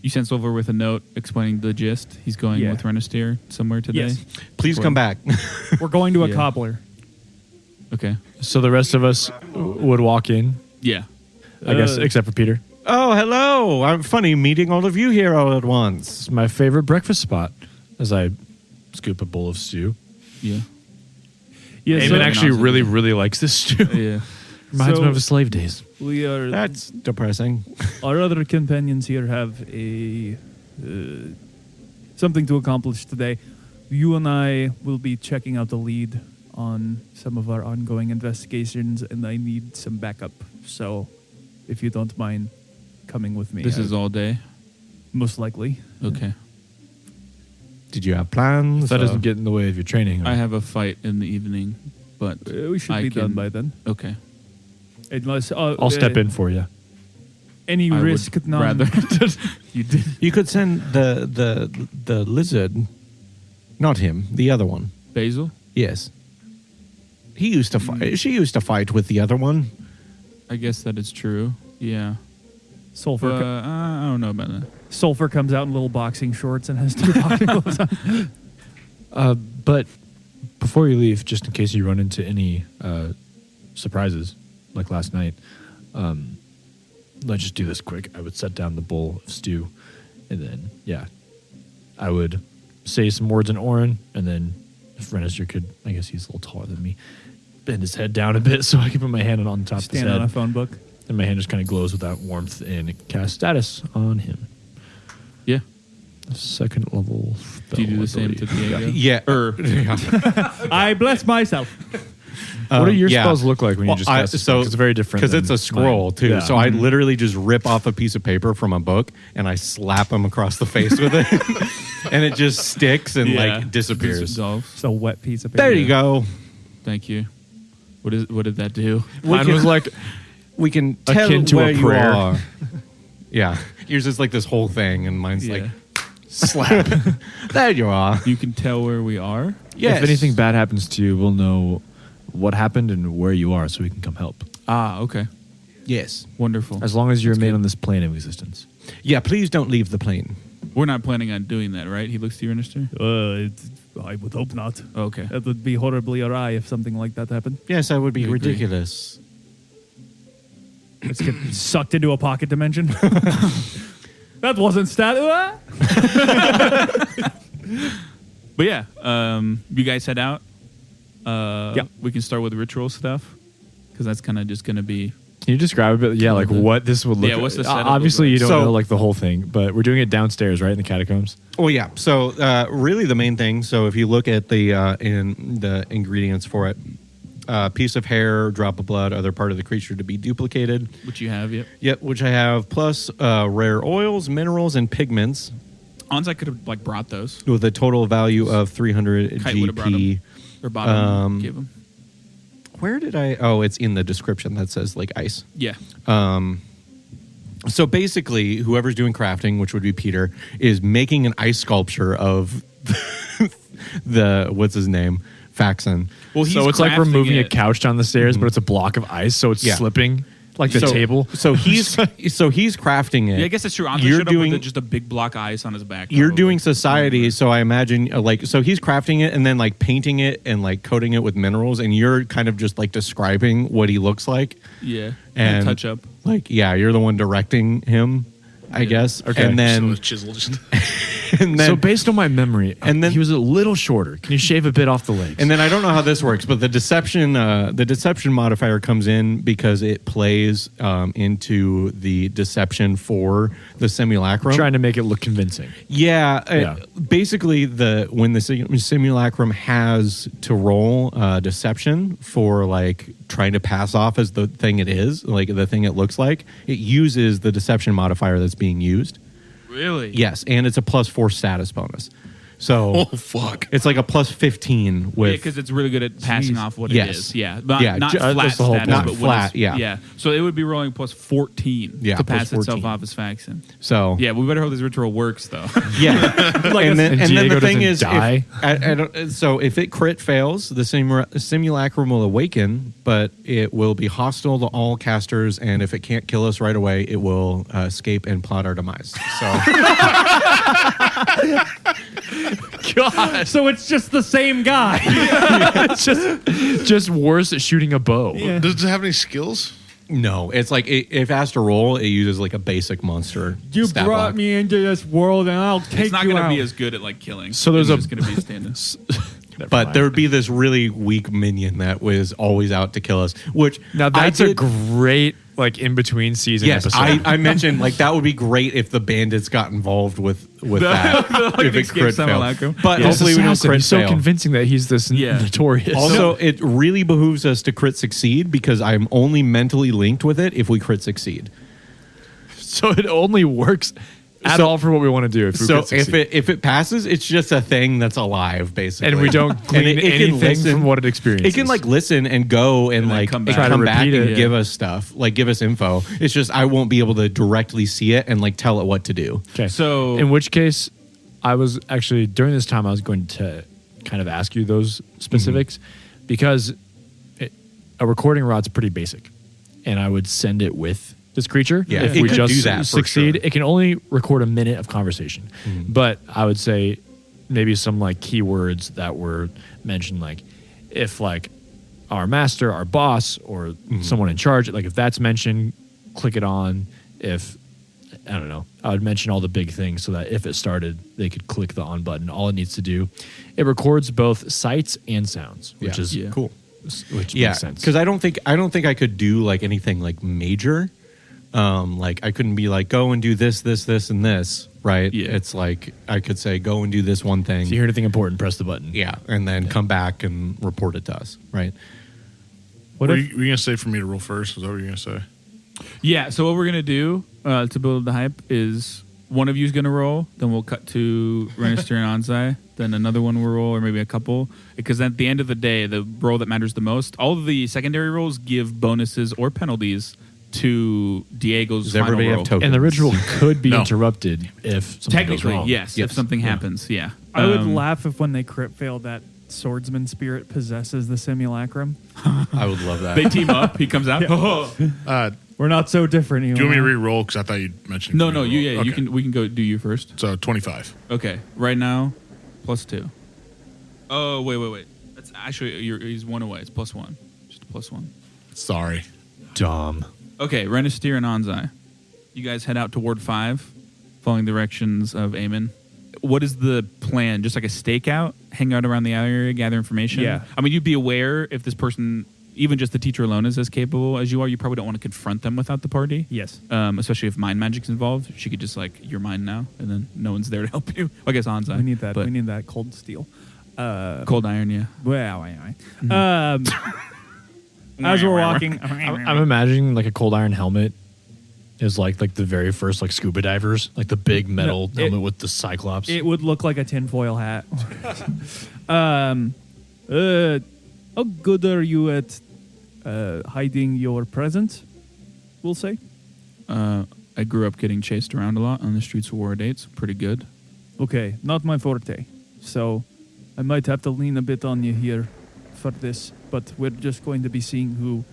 you sent Silver with a note explaining the gist. He's going Yeah. with Renastier somewhere today. Yes. Please come back. We're going to a Yeah. cobbler. Okay. So the rest of us would walk in, Yeah. I guess, except for Peter. Oh, hello. I'm funny meeting all of you here all at once. It's my favorite breakfast spot as I scoop a bowl of stew. Yeah. Yeah, Eamon actually Awesome. really, really likes this stew. Yeah. Reminds So- me of his slave days. we are. That's depressing. Our other companions here have a something to accomplish today. You and I will be checking out the lead on some of our ongoing investigations, and I need some backup. So, if you don't mind coming with me, This is all day. most likely. Okay. Did you have plans? That doesn't get in the way of your training. I have a fight in the evening, but We should I be done can- by then. okay. Unless I'll step in for you. Any I risk, would none. rather you did. You could send the lizard, not him, the other one. Basil? Yes. He used to fight. She used to fight with the other one. I guess that is true. Yeah. Sulfur. But I don't know about that. Sulfur comes out in little boxing shorts and has two boxing gloves on. But before you leave, just in case you run into any surprises, like last night, let's just do this quick. I would set down the bowl of stew, and then, I would say some words in Orin, and then if Renastier could, I guess he's a little taller than me, bend his head down a bit so I can put my hand on top of his Stand on a head. phone book. And my hand just kind of glows with that warmth and cast status on him. Yeah. Second level spell. Do you do I the same to believe. Diego? Yeah. I bless myself. What do your yeah. spells look like when you just cast a spell? 'Cause it's very different. Because than it's a scroll mine. too. Yeah. So I literally just rip off a piece of paper from a book and I slap him across the face with it, and it just sticks and like disappears. Dissolves. It's a wet piece of paper. There you go. Thank you. What did that do? Mine was like We can tell akin to where a you prayer. are. Yeah. Yours is like this whole thing, and mine's Yeah. like slap. There you are. You can tell where we are. Yes. if anything bad happens to you, we'll know what happened and where you are, so we can come help. Ah, okay. Yes. Wonderful. As long as you That's remain good. on this plane of existence. Yeah. Please don't leave the plane. We're not planning on doing that, right? He looks to you, Renastier? I would hope not. Okay. That would be horribly awry if something like that happened. Yes, that would be I agree. ridiculous. Let's get sucked into a pocket dimension. That wasn't stat. But yeah, you guys head out. Yeah. We can start with ritual stuff because that's kind of just going to be. Can you describe a bit? Yeah, like what this would look Yeah, like? what's the setup Obviously, look you like? don't So- know like the whole thing, but we're doing it downstairs, right, in the catacombs. Oh yeah. So really, the main thing. So if you look at the in the ingredients for it, piece of hair, drop of blood, other part of the creature to be duplicated. Which you have, yep. Yep, which I have, plus rare oils, minerals, and pigments Anzai could have like brought those. with a total value of 300 Kite would have brought GP. them. Or bought them, gave them. Where did I? Oh, it's in the description that says like ice. Yeah. So basically, whoever's doing crafting, which would be Peter, is making an ice sculpture of the what's his name, Faxon. Well, he's So it's like crafting removing a it. couch down the stairs, but it's a block of ice, so it's Yeah. slipping like the table. So he's crafting it. Yeah, I guess that's true. Anzai You're showed up doing with just a big block of ice on his back. You're probably. doing society, so I imagine so he's crafting it and then like painting it and like coating it with minerals, and you're kind of just like describing what he looks like. Yeah. And touch up. Like, yeah, you're the one directing him. I guess. Okay. And then, so chisel just and then, So based on my memory, and then he was a little shorter. Can you shave a bit off the legs? and then I don't know how this works, but the deception modifier comes in because it plays into the deception for the simulacrum. trying to make it look convincing. Yeah, basically when the simulacrum has to roll deception for like trying to pass off as the thing it is, like the thing it looks like, it uses the deception modifier that's being used. Really? Yes, and it's a +4 status bonus. So oh fuck. it's like a +15 with because it's really good at passing off what Yes. it is. Yeah, not, Yeah, not ju- flat that's the whole status, point. but Not when flat, it's- yeah. So it would be rolling +14 Yeah, to pass +14. itself off as faction. so Yeah, we better hope this ritual works though. yeah. and then Diego the thing doesn't is, die? so if it crit fails, the simulacrum will awaken, but it will be hostile to all casters, and if it can't kill us right away, it will escape and plot our demise. So God. So it's just the same guy. It's just worse at shooting a bow. Does it have any skills? no, it's like if asked to roll, it uses like a basic monster. You stat brought block. me into this world, and I'll take It's not you going to out. be as good at like killing. So there's it's a- just going to be standard. But there would be this really weak minion that was always out to kill us. Which Now I that's a did- great like in between season Yes, episode. I mentioned like that would be great if the bandits got involved with that. Like if the it crit failed. simulacrum. But This hopefully we don't assassin, crit he's so fail. convincing that he's this Yeah. notorious. Also, it really behooves us to crit succeed because I'm only mentally linked with it if we crit succeed. so it only works at all for what we want to do. If we So could succeed. if it passes, it's just a thing that's alive, basically. and we don't glean it can anything listen- from what it experiences. It can like listen and go and then like come come back. Try to back repeat and it. give us stuff, like give us info. It's just I won't be able to directly see it and like tell it what to do. Okay. So- in which case, I was actually during this time I was going to kind of ask you those specifics because a recording rod's pretty basic, and I would send it with this creature. Yeah, if it we could just do that for succeed, sure. it can only record a minute of conversation. But I would say maybe some like keywords that were mentioned, like if like our master, our boss, or someone in charge, like if that's mentioned, click it on. If I don't know, I would mention all the big things so that if it started, they could click the on button. All it needs to do, it records both sights and sounds, which is cool. which Yeah, makes sense. because I don't think I could do like anything like major. Like I couldn't be like go and do this, and this. Right? Yeah. It's like I could say go and do this one thing. If you hear anything important, press the button. Yeah, and then come back and report it to us. Right? What were you going to say for me to roll first? Is that what you're going to say? Yeah, so what we're gonna do to build the hype is one of you's gonna roll, then we'll cut to Renistir and Anzai, then another one will roll, or maybe a couple. Because at the end of the day, the roll that matters the most, all of the secondary rolls give bonuses or penalties to Diego's Does final everybody roll. have tokens? And the ritual could be No. interrupted if something goes Technically, wrong. yes, Yes. if something happens, yeah. I would laugh if when they crit fail, that swordsman spirit possesses the simulacrum. I would love that. They team up, he comes out. We're not so different. Do you want me to re-roll? Because I thought you mentioned. No, for me no, to you roll. yeah, you Okay. can we can go do you first. So 25. Okay, right now, +2. Oh wait. That's actually he's one away. It's +1. Just a +1. Sorry. Dumb. Okay, Renistir and Anzai. You guys head out to Ward 5, following the directions of Eamon. What is the plan? Just like a stakeout? Hang out around the area, gather information? Yeah. I mean, you'd be aware if this person, even just the teacher alone, is as capable as you are. You probably don't want to confront them without the party. Yes. Especially if mind magic's involved. She could just like, you're mine now, and then no one's there to help you. Well, I guess Anzai. We need that. but We need that cold steel. cold iron, yeah. Well, anyway. As we're walking, I'm imagining like a cold iron helmet is like the very first like scuba divers, like the big metal No, helmet with the cyclops. it would look like a tinfoil hat. How good are you at hiding your presence? We'll say. I grew up getting chased around a lot on the streets of Ward 8, so pretty good. Okay, not my forte. So I might have to lean a bit on you here for this, but we're just going to be seeing who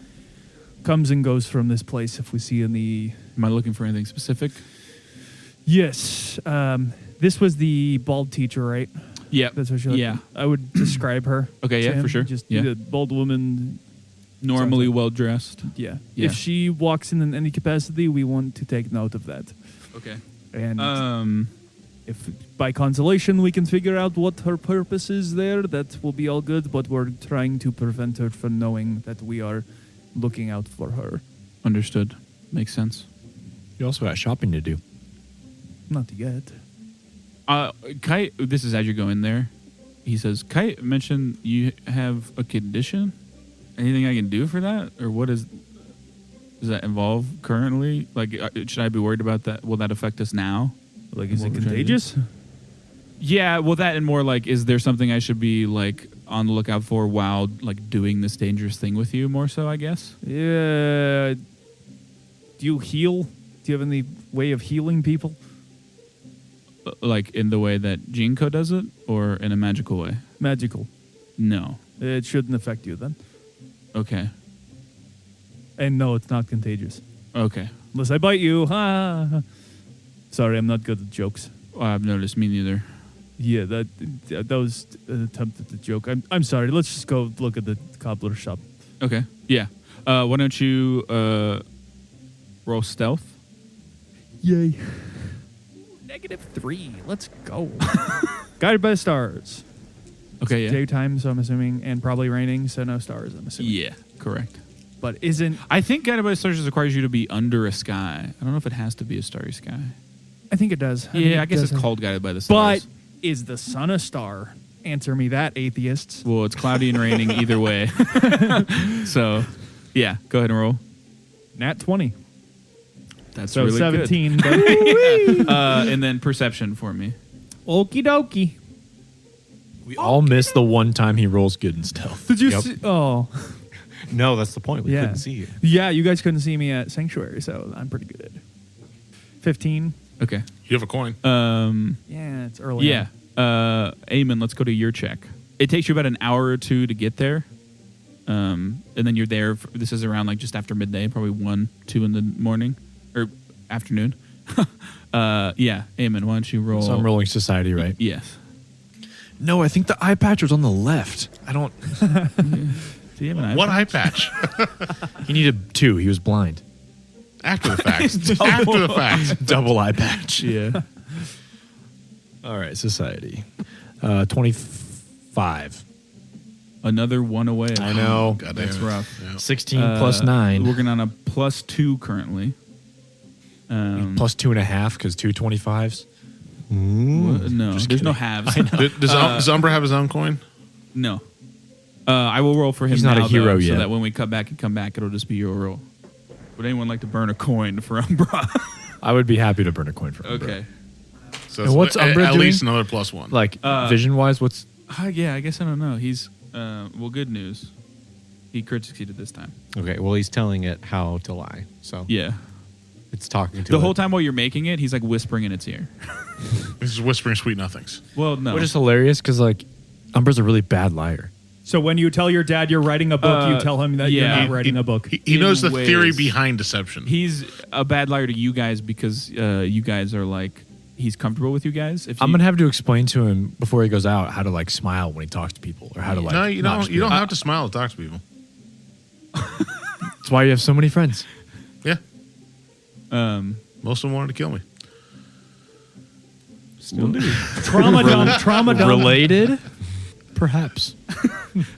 comes and goes from this place if we see any. Am I looking for anything specific? Yes. This was the bald teacher, right? Yeah. That's what she. Yeah. I would describe her. Okay, to yeah, him. for sure. Just Yeah. the bald woman. Normally well dressed. Yeah. Yeah. If she walks in any capacity, we want to take note of that. Okay. And if by consolation we can figure out what her purpose is there, that will be all good. But we're trying to prevent her from knowing that we are looking out for her. Understood. Makes sense. You also got shopping to do. Not yet. Kai, this is as you're going there. He says, Kai mentioned you have a condition. Anything I can do for that? Or what does that involve currently? Like, should I be worried about that? Will that affect us now? Like, is it contagious? Yeah, well, that and more like, is there something I should be like on the lookout for while like doing this dangerous thing with you more so, I guess? Yeah. Do you heal? Do you have any way of healing people? Like in the way that Jinko does it or in a magical way? Magical. No. It shouldn't affect you then. Okay. And no, it's not contagious. Okay. Unless I bite you. Ha. Sorry, I'm not good at jokes. I've noticed. Me neither. Yeah, that was an attempt at the joke. I'm sorry. Let's just go look at the cobbler shop. Okay. Yeah. Why don't you roll stealth? Yay. -3. Let's go. Guided by the stars. Okay, yeah. Daytime, so I'm assuming, and probably raining, so no stars, I'm assuming. Yeah, correct. But isn't... I think Guided by the Stars requires you to be under a sky. I don't know if it has to be a starry sky. I think it does. I guess it's called Guided by the Stars. But is the sun a star? Answer me that, atheists. Well, it's cloudy and raining either way. So, yeah, go ahead and roll. Nat 20. That's so really 17. good. And then perception for me. Okie dokie. We all miss the one time he rolls good in stealth. Did you see? Oh. No, that's the point. We couldn't see you. Yeah, you guys couldn't see me at Sanctuary, so I'm pretty good at it. 15. Okay. You have a coin. Yeah, it's early. Yeah. Eamon, let's go to your check. It takes you about an hour or two to get there. And then you're there. This is around like just after midday, probably 1, 2 in the morning or afternoon. Yeah. Eamon, why don't you roll? So I'm rolling society, right? Yes. No, I think the eye patch was on the left. I don't. Do you have an eye What patch? eye patch? He needed 2. He was blind. After the fact. After the fact. Double eye patch. Yeah. All right, society. 25. Another one away. I know. God That's damn it. rough. Yeah. 16 plus 9. Working on a +2 currently. Plus 2.5 because 2 25s. No, there's kidding. no halves. Does Umbra have his own coin? No. I will roll for him. He's not now, a hero though, yet. So that when we come back, it'll just be your roll. Would anyone like to burn a coin for Umbra? I would be happy to burn a coin for Umbra. Okay. So And what's Umbra at doing? least another +1. Like, vision-wise, what's... Yeah, I guess I don't know. He's well, good news. He crit succeeded this time. Okay, well, he's telling it how to lie. So Yeah. it's talking to The it. whole time while you're making it, he's like whispering in its ear. This is whispering sweet nothings. Well, no. Which is hilarious because, like, Umbra's a really bad liar. So when you tell your dad you're writing a book, you tell him that you're yeah. not writing a book. He knows the In theory ways. behind deception. He's a bad liar to you guys because you guys are like, he's comfortable with you guys. If I'm you- going to have to explain to him before he goes out how to, like, smile when he talks to people or how to, like... No, you not don't. just You be don't like, have to smile to talk to people. That's why you have so many friends. Yeah. Most of them wanted to kill me. Still do. Trauma dump. Related? Perhaps.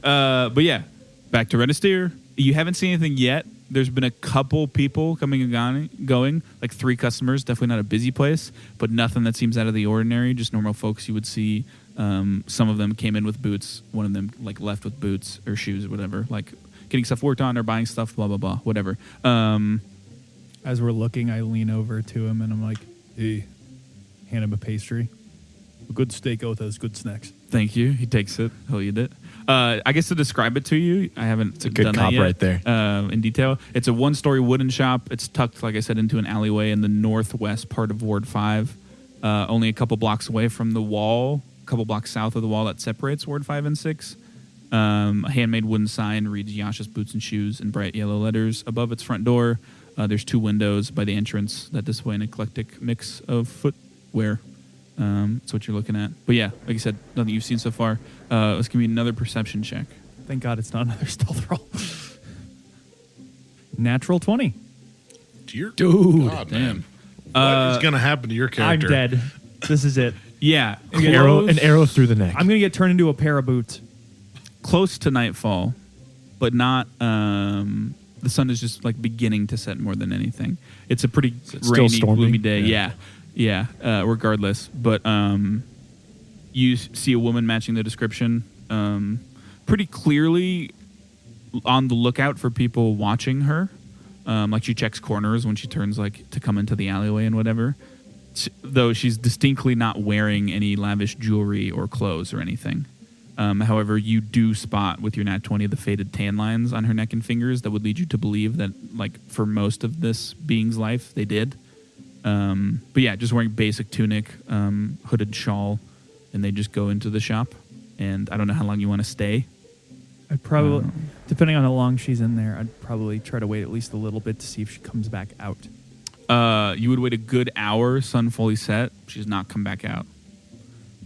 But yeah, back to Renasteer. You haven't seen anything yet. There's been a couple people coming and going, like 3 customers. Definitely not a busy place, but nothing that seems out of the ordinary. Just normal folks you would see. Some of them came in with boots. One of them like left with boots or shoes or whatever, like getting stuff worked on or buying stuff, blah, blah, blah, whatever. As we're looking, I lean over to him and I'm like, hey, hand him a pastry. A good steak oath has good snacks. Thank you. He takes it. He'll eat it. I guess to describe it to you, I haven't a good done cop that yet, right there. in detail. It's a 1-story wooden shop. It's tucked, like I said, into an alleyway in the northwest part of Ward 5, only a couple blocks away from the wall, a couple blocks south of the wall that separates Ward 5 and 6. A handmade wooden sign reads Yasha's Boots and Shoes in bright yellow letters above its front door. There's 2 windows by the entrance that display an eclectic mix of footwear. That's what you're looking at. But yeah, like I said, nothing you've seen so far. Let's give me another perception check. Thank God it's not another stealth roll. Natural 20. Dear Dude. God, Damn. man. What is going to happen to your I'm character? dead. This is it. Yeah, An arrow through the neck. I'm gonna get turned into a pair of boots. close to nightfall, but not. The sun is just like beginning to set more than anything. It's a pretty still rainy, stormy? gloomy day. Yeah. Regardless, but you see a woman matching the description. Pretty clearly on the lookout for people watching her. Like she checks corners when she turns like to come into the alleyway and whatever. Though she's distinctly not wearing any lavish jewelry or clothes or anything. However, you do spot with your nat 20 the faded tan lines on her neck and fingers that would lead you to believe that, like, for most of this being's life, they did. But yeah, just wearing basic tunic, hooded shawl, and they just go into the shop. And I don't know how long you want to stay. I'd probably, depending on how long she's in there, I'd probably try to wait at least a little bit to see if she comes back out. You would wait a good hour, sun fully set. She's not come back out.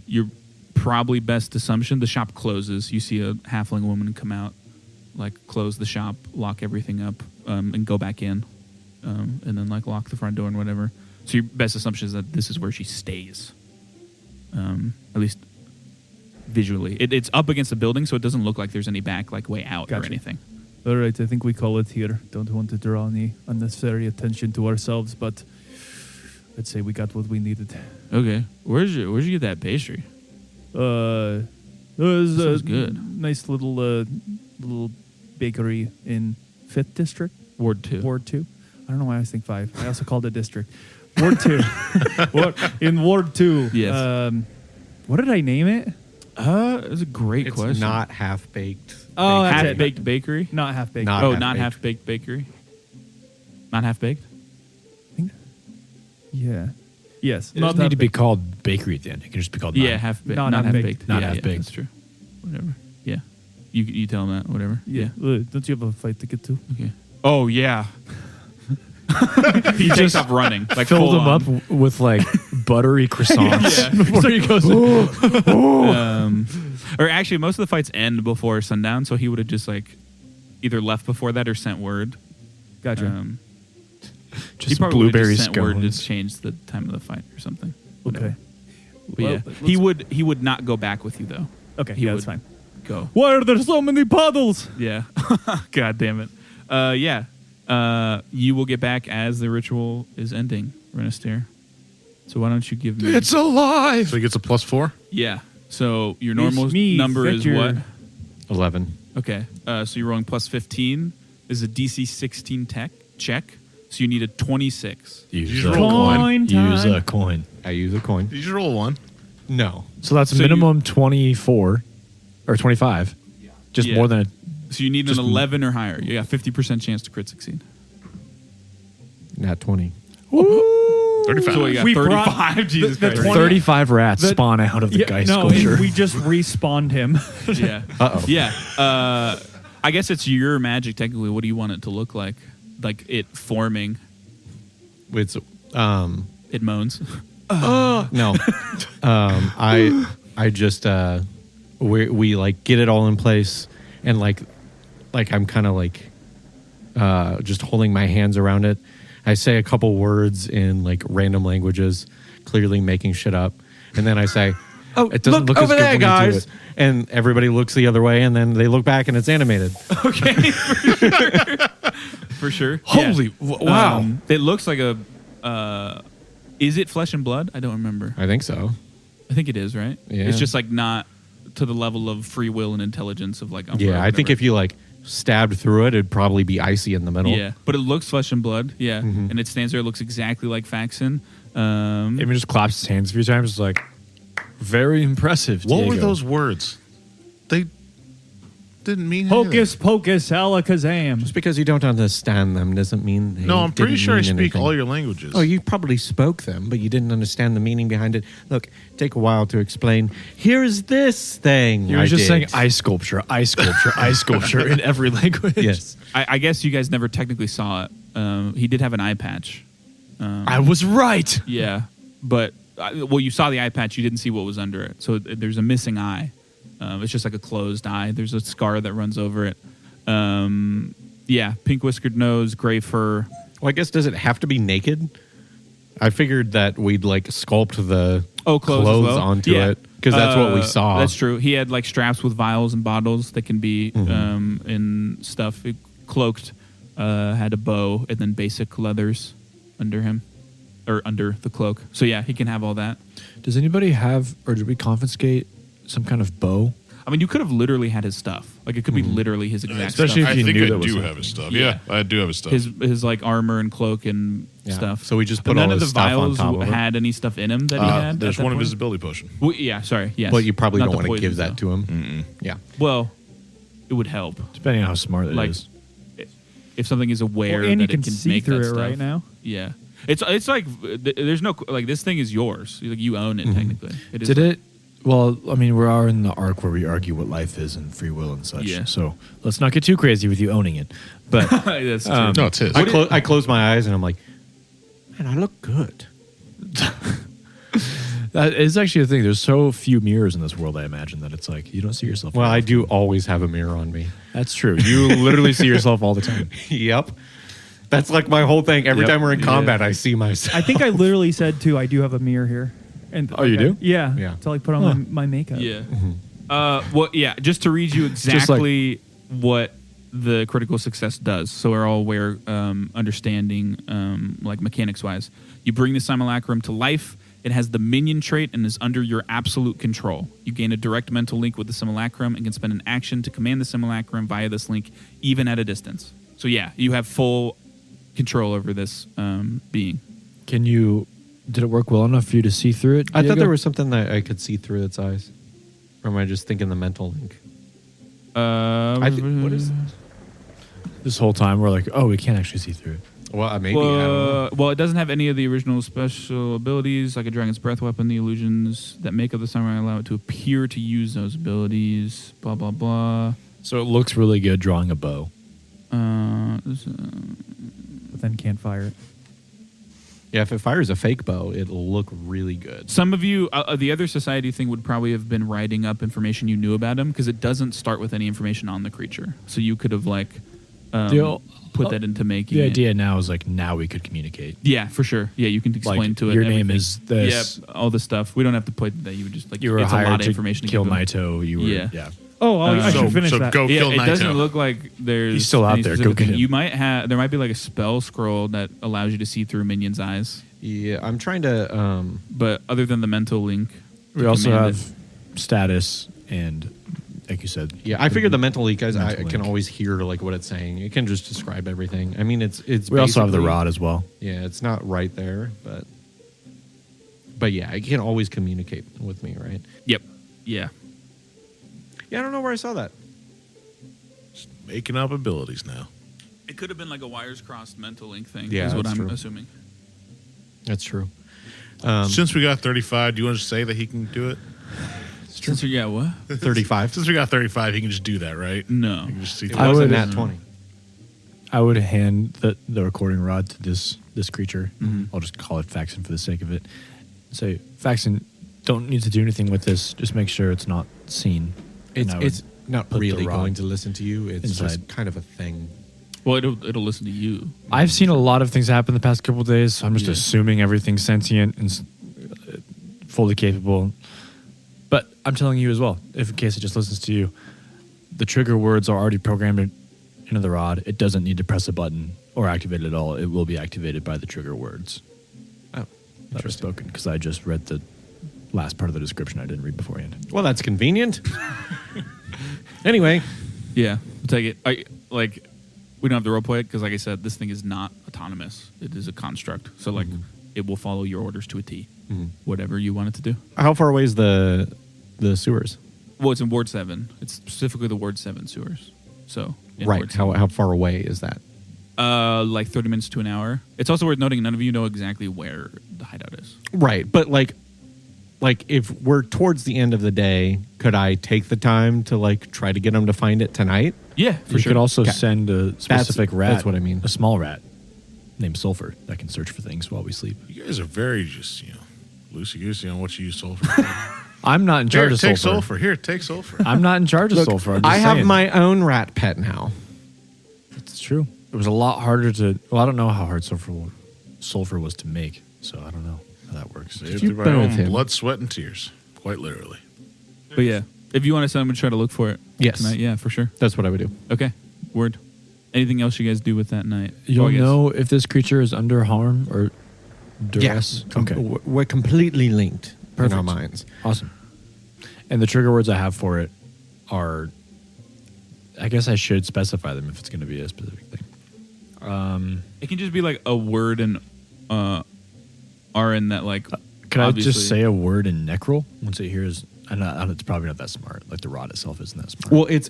Your probably best assumption, the shop closes. You see a halfling woman come out, like close the shop, lock everything up, and go back in, and then like lock the front door and whatever. So your best assumption is that this is where she stays, at least visually. It's up against the building, so it doesn't look like there's any back like way out or Gotcha. anything. All right, I think we call it here. Don't want to draw any unnecessary attention to ourselves, but I'd say we got what we needed. Okay, where'd you get that pastry? It was Sounds a good. nice little bakery in 5th District, Ward 2. Ward 2. I don't know why I was thinking 5. I also called it District. Ward 2. In Ward 2. Yes. What did I name it? It's a great It's question. not half-baked. Oh, that's it. Half-baked bakery? Not half baked. Not Not half-baked. half-baked bakery? Not half-baked? Yeah. Yes. It doesn't need to be called bakery at the end. It can just be called Yeah, non. half-baked. Not Not half-baked. half-baked. Not Yeah, half-baked. that's true. Whatever. Yeah. You tell him that, whatever. Yeah. Don't you have a fight to get to? Okay. Oh, yeah. He takes off running. Like Filled full them on. up with like buttery croissants before he goes. Or actually, most of the fights end before sundown, so he would have just like either left before that or sent word. Gotcha. He Just probably would've blueberry just sent word to scones. change the time of the fight or something. Okay. But Well, yeah, let's- he would not go back with you though. Okay. He Yeah, would that's fine. go. Why are there so many puddles? Yeah. God damn it. Yeah. You will get back as the ritual is ending, Renastair. So why don't you give me... alive. So he gets a +4. Yeah. So your It's normal me, number is Victor. what? 11. Okay. So you're rolling plus 15. This is a DC 16 check. So you need a 26. You Use just a roll coin. Coin Use time. a coin. I use a coin. Did you just roll 1? No. So that's a So minimum 24 or 25. Just Yeah. more than a. So you need Just an 11 or higher. You got 50% chance to crit succeed. Not 20. 35. So you got We 35. Jesus the Christ. 20 35 rats the- spawn out of the guy's no, sculpture. we just respawned him. Yeah. Uh-oh. Yeah. I guess it's your magic technically. What do you want it to look like? Like it forming. It's It moans. no. I just we like get it all in place and like I'm kind of like just holding my hands around it. I say a couple words in like random languages, clearly making shit up, and then I say, "Oh, it doesn't look as over good there, when you do guys!" it." And everybody looks the other way, and then they look back, and it's animated. Okay. For sure. Holy wow! It looks like a. Is it flesh and blood? I don't remember. I think so. I think it is, right? Yeah. It's just like not to the level of free will and intelligence of like Umbra or Yeah, I think whatever. if you like stabbed through it, it'd probably be icy in the middle. Yeah, but it looks flesh and blood. Yeah, Mm-hmm. and it stands there. It looks exactly like Faxon. Amy just claps his hands a few times. It's like very impressive. What were Diego. those words? They didn't mean anything. Hocus pocus alakazam. Just because you don't understand them doesn't mean they No, I'm pretty didn't sure I mean speak anything. all your languages. Oh, you probably spoke them, but you didn't understand the meaning behind it. Look, take a while to explain. Here's this thing. He was just did. saying ice sculpture, ice sculpture, ice sculpture in every language. Yes. I guess you guys never technically saw it. He did have an eye patch. I was right. Yeah, but well, you saw the eye patch. You didn't see what was under it. So there's a missing eye. It's just like a closed eye. There's a scar that runs over it. Yeah, pink whiskered nose, gray fur. Well, I guess does it have to be naked? I figured that we'd like sculpt the clothes as well? onto it because that's what we saw. That's true. He had like straps with vials and bottles that can be in stuff. It cloaked, had a bow, and then basic leathers under him or under the cloak. So yeah, he can have all that. Does anybody have, or did we confiscate some kind of bow? I mean, you could have literally had his stuff. Like it could be literally his exact Especially stuff. if you I think knew I that was do something. have his stuff. Yeah, I do have his stuff. His like armor and cloak and Yeah. stuff. So we just But put none all of the his stuff on vials top of it. had any stuff in him that he had. There's at that one point? invisibility potion. Well, yeah, sorry. Yes. But you probably Not don't the want to give poison, that though. to him. Yeah. Well, it would help. Depending on how smart it Like, is. if something is aware Well, and that you can it can see make through that it stuff. right now. Yeah. It's like there's no like this thing is yours. Like you own it technically. It is Did it? Well, I mean, we are in the arc where we argue what life is and free will and such. Yeah. So let's not get too crazy with you owning it. But That's true. No, it's his. I close my eyes and I'm like, man, I look good. that is actually the thing. There's so few mirrors in this world, I imagine, that it's like you don't see yourself. Well, very I often. do always have a mirror on me. That's true. You literally see yourself all the time. Yep. That's like my whole thing. Every Yep. time we're in Yeah. combat, I see myself. I think I literally said too. I do have a mirror here. And Oh, you do? Yeah. Yeah. To like put on my makeup. Yeah. Well, yeah. Just to read you exactly what the critical success does, so we're all aware, understanding, like mechanics wise. You bring the simulacrum to life. It has the minion trait and is under your absolute control. You gain a direct mental link with the simulacrum and can spend an action to command the simulacrum via this link, even at a distance. So yeah, you have full control over this being. Can you? Did it work well enough for you to see through it? I thought Diego? there was something that I could see through its eyes. Or am I just thinking the mental link? What is This whole time we're like, oh, we can't actually see through it. Well, maybe. I don't know. Well, it doesn't have any of the original special abilities, like a dragon's breath weapon. The illusions that make up the samurai allow it to appear to use those abilities. Blah blah blah. So it looks really good drawing a bow. But then can't fire it. Yeah, if it fires a fake bow, it'll look really good. Some of you, the other society thing would probably have been writing up information you knew about him because it doesn't start with any information on the creature. So you could have like put that into making The it. idea now is like now we could communicate. Yeah, for sure. Yeah, you can explain Like, to it. your name everything. is this. Yeah, all this stuff. We don't have to put that. You would just like You were it's a lot hired of to information kill give him. Naito. You were Yeah. Oh, I So- should finish so that. go Yeah, kill it Naito. doesn't look like there's. He's still out any there. specific Go get thing. him. You might have. There might be like a spell scroll that allows you to see through minions' eyes. Yeah, I'm trying to. But other than the mental link, We to also command have status and, like you said. Yeah, I figured the mental leak. I Mental can link. always hear like what it's saying. It can just describe everything. I mean, it's. We also have the basically- rod as well. Yeah, it's not right there, but yeah, it can always communicate with me, right? Yep. Yeah. Yeah, I don't know where I saw that. Making up abilities now. It could have been like a wires crossed mental link thing. Yeah, is what that's I'm true. assuming. That's true. Since we got 35, do you want to say that he can do it? Since yeah, what? 35. Since we got 35, he can just do that, right? No. He can just see It I wasn't would- that 20. I would hand the recording rod to this creature. Mhm. I'll just call it Faxon for the sake of it. Say, Faxon, don't need to do anything with this. Just make sure it's not seen. And I would It's not put the really rod going to listen to you. It's inside. just kind of a thing. Well, it'll listen to you. I've seen a lot of things happen the past couple of days. So I'm just Yeah. assuming everything's sentient and fully capable. But I'm telling you as well, if in case it just listens to you, the trigger words are already programmed into the rod. It doesn't need to press a button or activate it at all. It will be activated by the trigger words Oh, that are interesting. spoken. Because I just read the last part of the description I didn't read beforehand. Well, that's convenient. Anyway, Yeah, we'll take it. We don't have to roleplay it because, like I said, this thing is not autonomous. It is a construct. So, like, it will follow your orders to a T, whatever you want it to do. how far away is the sewers? Well, it's in Ward 7. It's specifically the Ward 7 sewers. So, in Right. Ward 7. How far away is that? Like 30 minutes to an hour. It's also worth noting none of you know exactly where the hideout is. Right, but like if we're towards the end of the day, could I take the time to like try to get them to find it tonight? Yeah, for You sure. could also Okay. send a specific rat. that's what I mean. A small rat named Sulfur that can search for things while we sleep. You guys are very just, loosey-goosey on what you use sulfur for. I'm not in Here, charge of take Sulfur. sulfur. Here, take sulfur. I'm not in charge of Look, Sulfur. I'm just I have saying. my own rat pet now. It's true. It was a lot harder to. Well, I don't know how hard sulfur was to make. So I don't know how that works. Saved you by been own with him? blood, sweat, and tears. Quite literally. But yeah, if you want to send him and try to look for it Yes. tonight, yeah, for sure. That's what I would do. Okay, word. Anything else you guys do with that night? You'll Oh, I guess- know if this creature is under harm or duress. Okay. We're completely linked in Perfect. our minds. Awesome. And the trigger words I have for it are, I guess I should specify them if it's going to be a specific thing. It can just be like a word and RN that like. Could I obviously- just say a word in Necrol once it hears? I know it's probably not that smart. Like the rod itself isn't that smart. Well, it's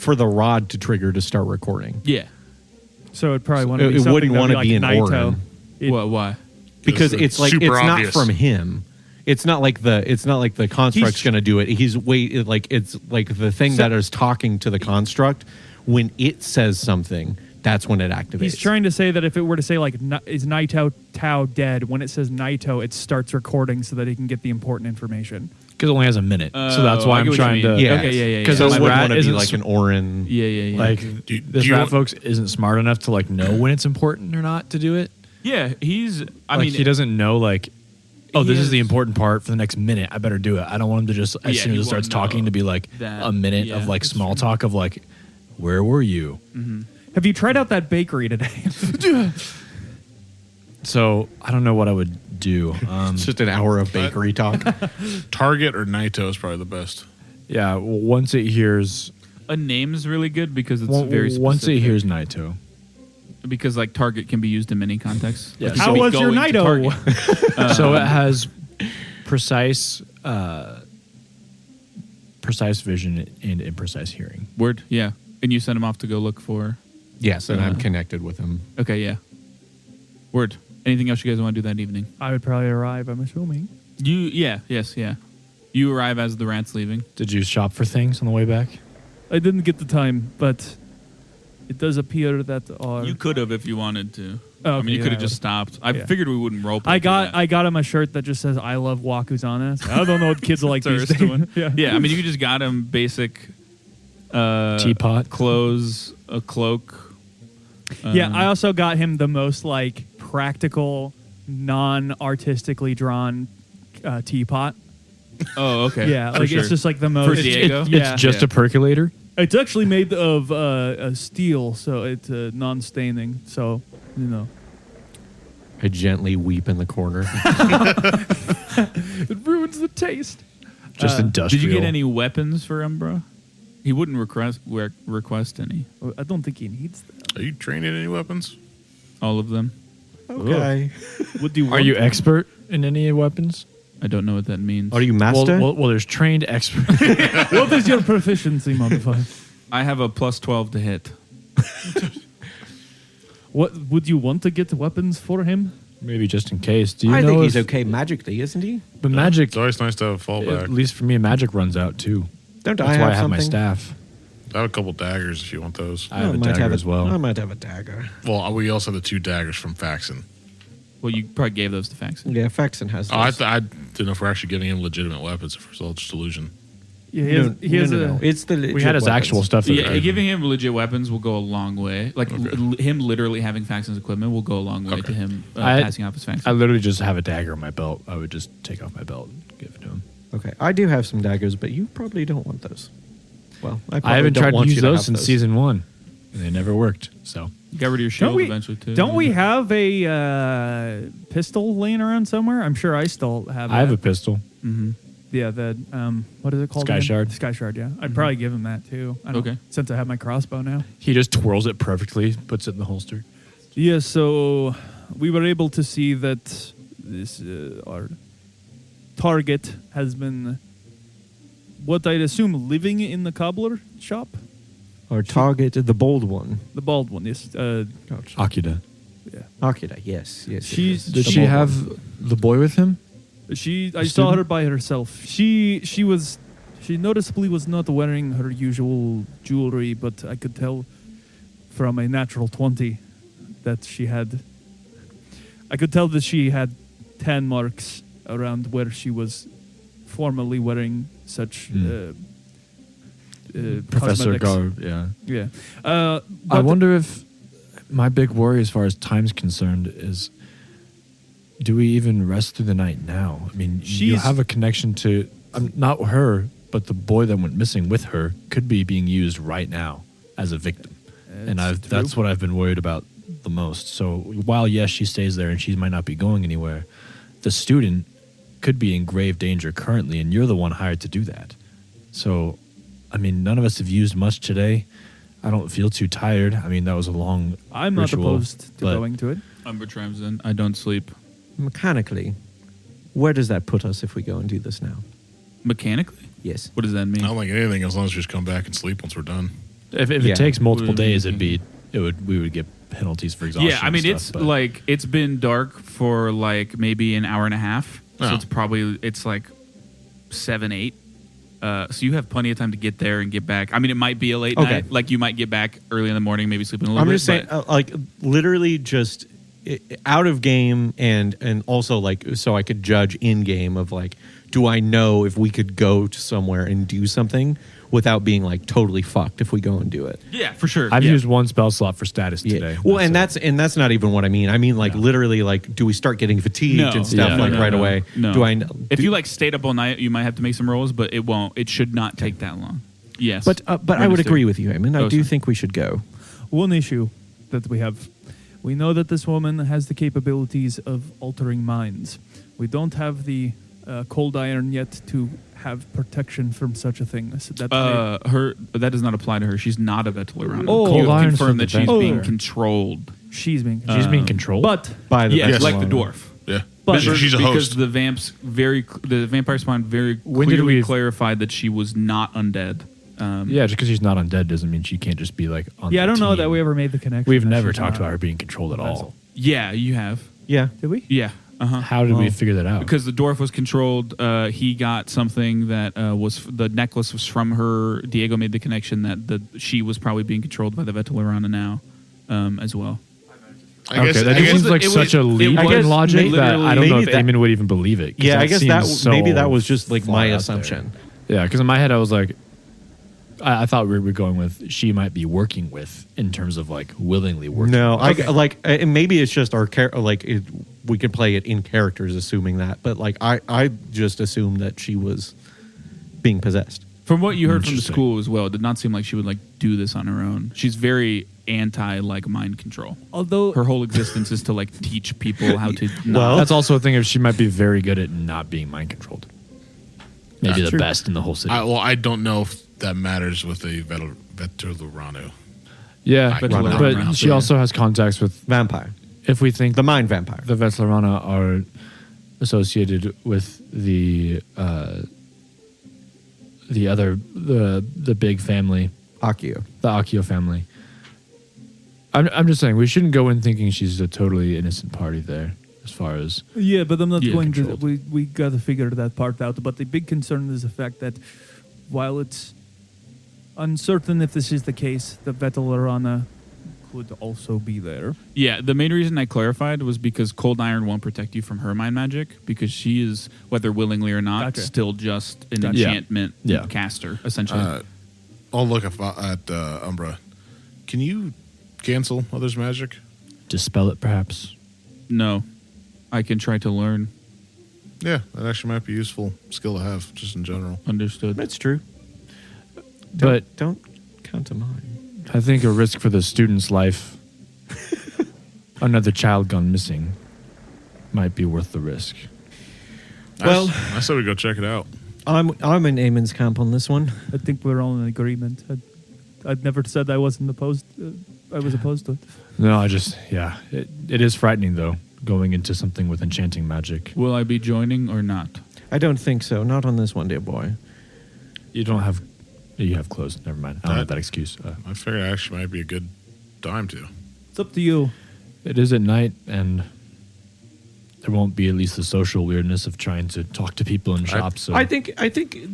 for the rod to trigger to start recording. Yeah. So it probably want to It be something wouldn't that'd want to be an Naito. Orin. Why? Because It's it's like super it's obvious. not from him. It's not like the construct's going to do it. It's like the thing that is talking to the construct. When it says something, that's when it activates. He's trying to say that if it were to say like is Naito Tao dead, when it says Naito, it starts recording so that he can get the important information. Because it only has a minute. So that's Oh, why I get I'm what you trying mean. to. Yeah. Okay, yeah. Because So this it wouldn't rat want to be isn't like an Orin. Yeah. like Do this you rat want- folks isn't smart enough to like know when it's important or not to do it. Yeah, he's. I Like mean, he doesn't know like, oh, he this is has- the important part for the next minute. I better do it. I don't want him to just as Yeah, soon he as it starts won't talking know to be like that. a minute Yeah, of like that's small true. talk of like, where were you? Have you tried out that bakery today? So I don't know what I would do. It's just an hour of bakery talk. Target or Naito is probably the best. Yeah, once it hears, a name's really good because it's very specific. once it hears Naito. Because like target can be used in many contexts. Yeah. Like, How you could was be your going to Naito? target. So it has precise vision and imprecise hearing. Word, yeah. And you send him off to go look for. Yes, and I'm connected with him. Okay, yeah. Word. Anything else you guys want to do that evening? I would probably arrive, I'm assuming. Yeah. You arrive as the rat's leaving. Did you shop for things on the way back? I didn't get the time, but it does appear that our You could have if you wanted to. Oh, I mean, okay, you could have yeah. just stopped. I Yeah. figured we wouldn't rope. I got him a shirt that just says "I love Wakuzana." I don't know what kids are like these days. Yeah, I mean, you just got him basic Teapot. clothes, a cloak. Yeah, I also got him the most like practical, non-artistically drawn teapot. Oh, okay. Yeah, For like sure. it's just like the most. Diego? yeah, It's just Yeah. a percolator. it's actually made of steel, so it's non-staining. So you know, I gently weep in the corner. it ruins the taste. Just industrial. Did you get any weapons for Umbra? He wouldn't request any. I don't think he needs that. Are you training any weapons? All of them. Okay. What do you? Are you expert in any weapons? I don't know what that means. Are you master? Well, there's trained experts. What is your proficiency modifier? I have a plus 12 to hit. What would you want to get weapons for him? Maybe just in case. Do you I know think if, he's okay magically, isn't he? But magic, It's always nice to have a fallback. at least for me, magic runs out too. Don't That's I why have I have my something? staff. I have a couple daggers if you want those. I have a might dagger as well. I might have a dagger. Well, we also have the 2 daggers from Faxon. Well, you probably gave those to Faxon. Yeah, Faxon has Oh, I those. didn't know if we're actually giving him legitimate weapons if it's all just illusion. Yeah, No. It's the We had his actual stuff. that Yeah, we- giving him legit weapons will go a long way. Like him literally having Faxon's equipment will go a long way Okay. to him I- passing off his Faxon. I literally just have a dagger on my belt. I would just take off my belt and give it to him. Okay, I do have some daggers, but you probably don't want those. Well, I I haven't don't tried to want use you those have since season 1, and they never worked. So You got rid of your shield eventually too. Don't we have a pistol laying around somewhere? I'm sure I still have. I have that. a pistol. Mm-hmm. Yeah, the what is it called? Sky again? Shard. Sky Shard. Yeah, I'd probably give him that too. I don't- Okay. Since I have my crossbow now. He just twirls it perfectly, puts it in the holster. Yeah. So we were able to see that this our target has been, what I'd assume, living in the cobbler shop. Our target, the bold one. The bald one. Yes. Gotcha. Akida. Yeah. Akira, yes. She's- Did The she bald have the boy with him? I The saw her student? by herself. She noticeably was not wearing her usual jewelry, but I could tell from a natural 20 that she had. I could tell that she had 10 marks around where she was formerly wearing such Professor cosmetics. garb, yeah. Yeah. I wonder if my big worry as far as time's concerned is do we even rest through the night now? I mean, you She's- have a connection to not her, but the boy that went missing with her could be being used right now as a victim. And that's what I've been worried about the most. So while, yes, she stays there and she might not be going anywhere, the student could be in grave danger currently, and you're the one hired to do that. So, I mean, none of us have used much today. I don't feel too tired. I mean, that was a long I'm not ritual, opposed to but- going to it. Umbra chimes in. I don't sleep. Mechanically, where does that put us if we go and do this now? Mechanically? Yes. What does that mean? I don't like anything as long as we just come back and sleep once we're done. If Yeah. it takes multiple What do you days, mean? we would get penalties for exhaustion. Yeah, I mean, and it's stuff, but- like it's been dark for like maybe an hour and a half. So Oh. it's like 7, 8. So you have plenty of time to get there and get back. I mean, it might be a late Okay. night. Like you might get back early in the morning, maybe sleeping a little I'm bit. just saying, but- like, literally just out of game, and also like so I could judge in game of like, do I know if we could go to somewhere and do something without being like totally fucked if we go and do it? yeah, for sure. I've yeah. used one spell slot for status today. Well, and that's not even what I mean. I mean like literally like, do we start getting fatigued No. and stuff Yeah. like No, right no, away? no. Do I? If you like stayed up all night, you might have to make some rolls, but it won't. It should not take that long. Yes, But I would Understood. agree with you, Eamon. I Oh, do sorry. think we should go. One issue that we have. We know that this woman has the capabilities of altering minds. We don't have the cold iron yet to have protection from such a thing. So that that does not apply to her. She's not a Vetelarana. Oh. You Cold have iron's confirmed for that the she's Vetelar. being controlled. she's being she's being controlled. But By the Yes, Yes. like the dwarf. Yeah. But- she's a because host. the the vampire spawn very When did clearly we- clarified that she was not undead. yeah, just because she's not undead doesn't mean she can't just be like on yeah, I the don't know that team. we ever made the connection. We've that never she's talked not. about her being controlled at all. Yeah, you have. Yeah. Did we? Yeah. How did we figure that out? Because the dwarf was controlled. He got something that was the necklace was from her. Diego made the connection that she was probably being controlled by the Vetelarana now, as well. Okay, that it just was seems a- like it such was- a it leap was in logic that literally- I don't know if maybe that- Eamon would even believe it. 'cause Yeah, I guess that seems so maybe that was just like far my out there. assumption. Yeah, because in my head I was like, I thought we were going with she might be working with in terms of like willingly working. No, with. and maybe it's just our we could play it in characters, assuming that. But like, I just assumed that she was being possessed. From what you heard from the Interesting. school as well, it did not seem like she would like do this on her own. She's very anti like mind control. Although Her whole existence is to like teach people how to. Well, That's also a thing of she might be very good at not being mind controlled. Maybe That's the true. best in the whole city. I don't know if that matters with a Vetelarano. yeah, Vetelarana. but she Yeah. also has contacts with. Vampire, If we think the mind vampire. the Vetelarana are associated with the big family, Akio. the Akio family. I'm just saying we shouldn't go in thinking she's a totally innocent party there. As far as yeah, but I'm not Yeah, going controlled. to. We got to figure that part out. But the big concern is the fact that while it's uncertain if this is the case, the Vetelarana could also be there. Yeah, the main reason I clarified was because cold iron won't protect you from her mind magic because she is, whether willingly or not, Gotcha. still just an Gotcha. enchantment Yeah. caster essentially. I'll look at Umbra. Can you cancel others' magic? dispel it, perhaps. No, I can try to learn. Yeah, that actually might be a useful skill to have, just in general. Understood. That's true. But Don't count to mine. I think a risk for the student's life, another child gone missing, might be worth the risk. Well- I said we go check it out. I'm in Eamon's camp on this one. I think we're all in agreement. I'd never said I wasn't opposed. I was opposed to it. No, it is frightening though, going into something with enchanting magic. Will I be joining or not? I don't think so. Not on this one, dear boy. You have clothes. Never mind. I don't have that excuse. I figured it actually might be a good time to. It's up to you. It is at night, and there won't be at least the social weirdness of trying to talk to people in shops. So I think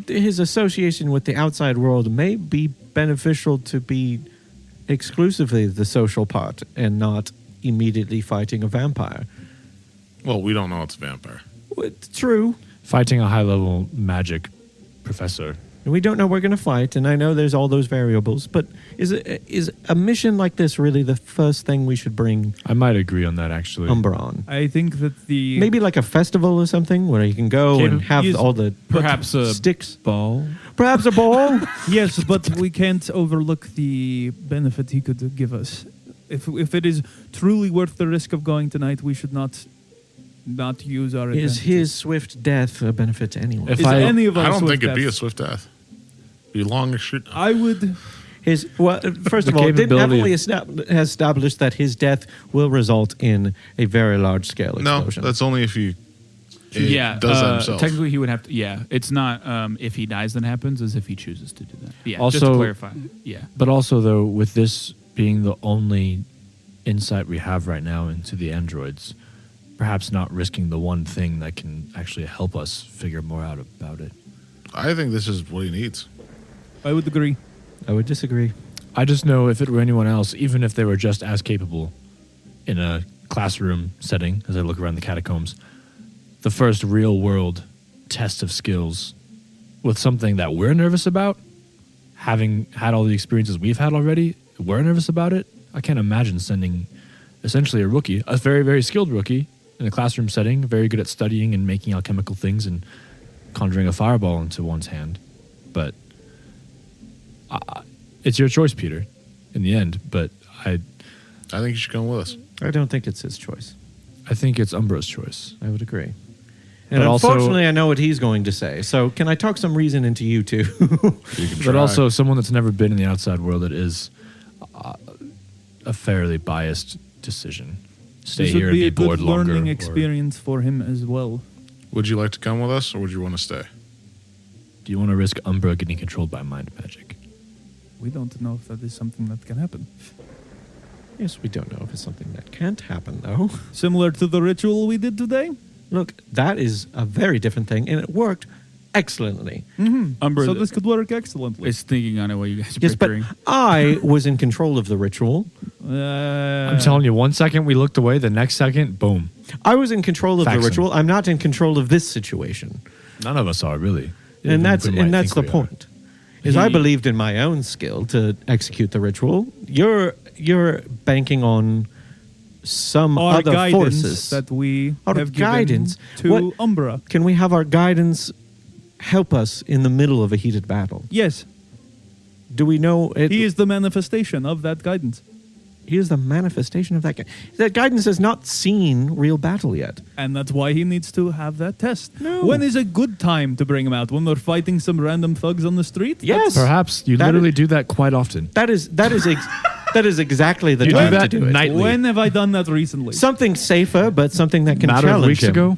his association with the outside world may be beneficial to be exclusively the social part and not immediately fighting a vampire. Well, we don't know it's a vampire. Well, it's true. fighting a high-level magic professor And we don't know we're going to fight, and I know there's all those variables, but is a mission like this really the first thing we should bring I might agree on that, actually. Umbra on? I think that the Maybe like a festival or something where you can go Can and have use- all the Perhaps a sticks. ball. Perhaps a ball. yes, but we can't overlook the benefit he could give us. If it is truly worth the risk of going tonight, we should not use our Is advantages. his swift death a benefit to anyone? If Is I- any of us I don't with think it'd be a death? swift death. Be long as shit. I would. First The of all, didn't capability heavily of- has established that his death will result in a very large scale No, explosion. that's only if he does that himself. Technically, he would have to. Yeah, it's not if he dies that happens, as if he chooses to do that. Yeah, just Also- to clarify. Yeah, But also, though, with this being the only insight we have right now into the androids, perhaps not risking the one thing that can actually help us figure more out about it. I think this is what he needs. I would agree. I would disagree. I just know if it were anyone else, even if they were just as capable in a classroom setting, as I look around the catacombs, the first real world test of skills with something that we're nervous about, having had all the experiences we've had already, we're nervous about it. I can't imagine sending essentially a rookie, a very, very skilled rookie in a classroom setting, very good at studying and making alchemical things and conjuring a fireball into one's hand. But it's your choice, Peter, in the end. But I think you should come with us. I don't think it's his choice. think it's Umbra's choice. I would agree. And But also- unfortunately, I know what he's going to say. So can I talk some reason into you two? You can But try. also, someone that's never been in the outside world, it is a fairly biased decision. Stay This here would and be be a good bored longer. learning or- experience for him as well. Would you like to come with us, or would you want to stay? Do you want to risk Umbra getting controlled by mind magic? We don't know if that is something that can happen. Yes, we don't know if it's something that can't happen, though. Similar to the ritual we did today. Look, that is a very different thing, and it worked excellently. Umbra So this could work excellently. is thinking on it while you guys are Yes, but picturing. I was in control of the ritual. I'm telling you, 1 second we looked away, the next second, boom. I was in control of the Faxon. ritual. I'm not in control of this situation. None of us are, really. Even And if we might that's the think we are. point. Is I He- believed in my own skill to execute the ritual. You're banking on some our other guidance forces. that we Our have guidance? given to What- Umbra. Can we have our guidance help us in the middle of a heated battle? Yes, Do we know it? he is the manifestation of that guidance. He is the manifestation of that. That guidance has not seen real battle yet. And that's why he needs to have that test. No. When is a good time to bring him out? When we're fighting some random thugs on the street? Yes. Perhaps you That literally is- do that quite often. That is that is exactly the You do time that to do it. nightly. When have I done that recently? Something safer, but something that can Matter of challenge weeks him. ago,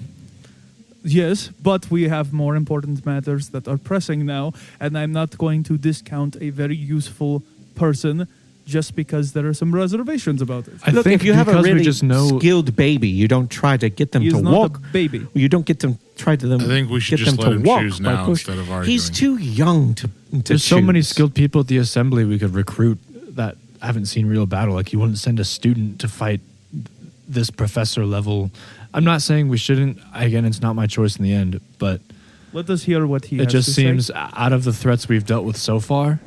Yes, but we have more important matters that are pressing now, and I'm not going to discount a very useful person just because there are some reservations about it. I Look, think if you have a because we really just know skilled baby, you don't try to get them He to is not walk. a baby. You don't get them try to them. I think we should get just them let to him walk choose by now push. instead of arguing. He's too young to there's so many choose. skilled people at the assembly we could recruit that haven't seen real battle. Like you wouldn't send a student to fight this professor level. I'm not saying we shouldn't. Again, it's not my choice in the end, but Let us hear what he it has just to seems say. out of the threats we've dealt with so far,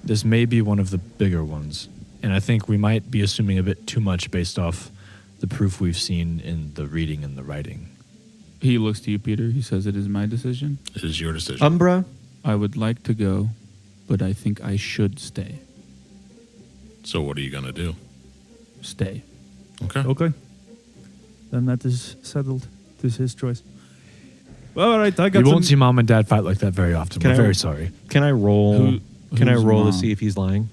this may be one of the bigger ones. And I think we might be assuming a bit too much based off the proof we've seen in the reading and the writing. He looks to you, Peter. He says, "It is my decision. It is your decision. Umbra, I would like to go, but I think I should stay. So what are you gonna do? Stay." Okay. Okay. Then that is settled. This is his choice. Well, all right, I got You won't some- see mom and dad fight like that very often. Can We're I- very sorry. can I roll? Who- can I who's roll to mom? see if he's lying?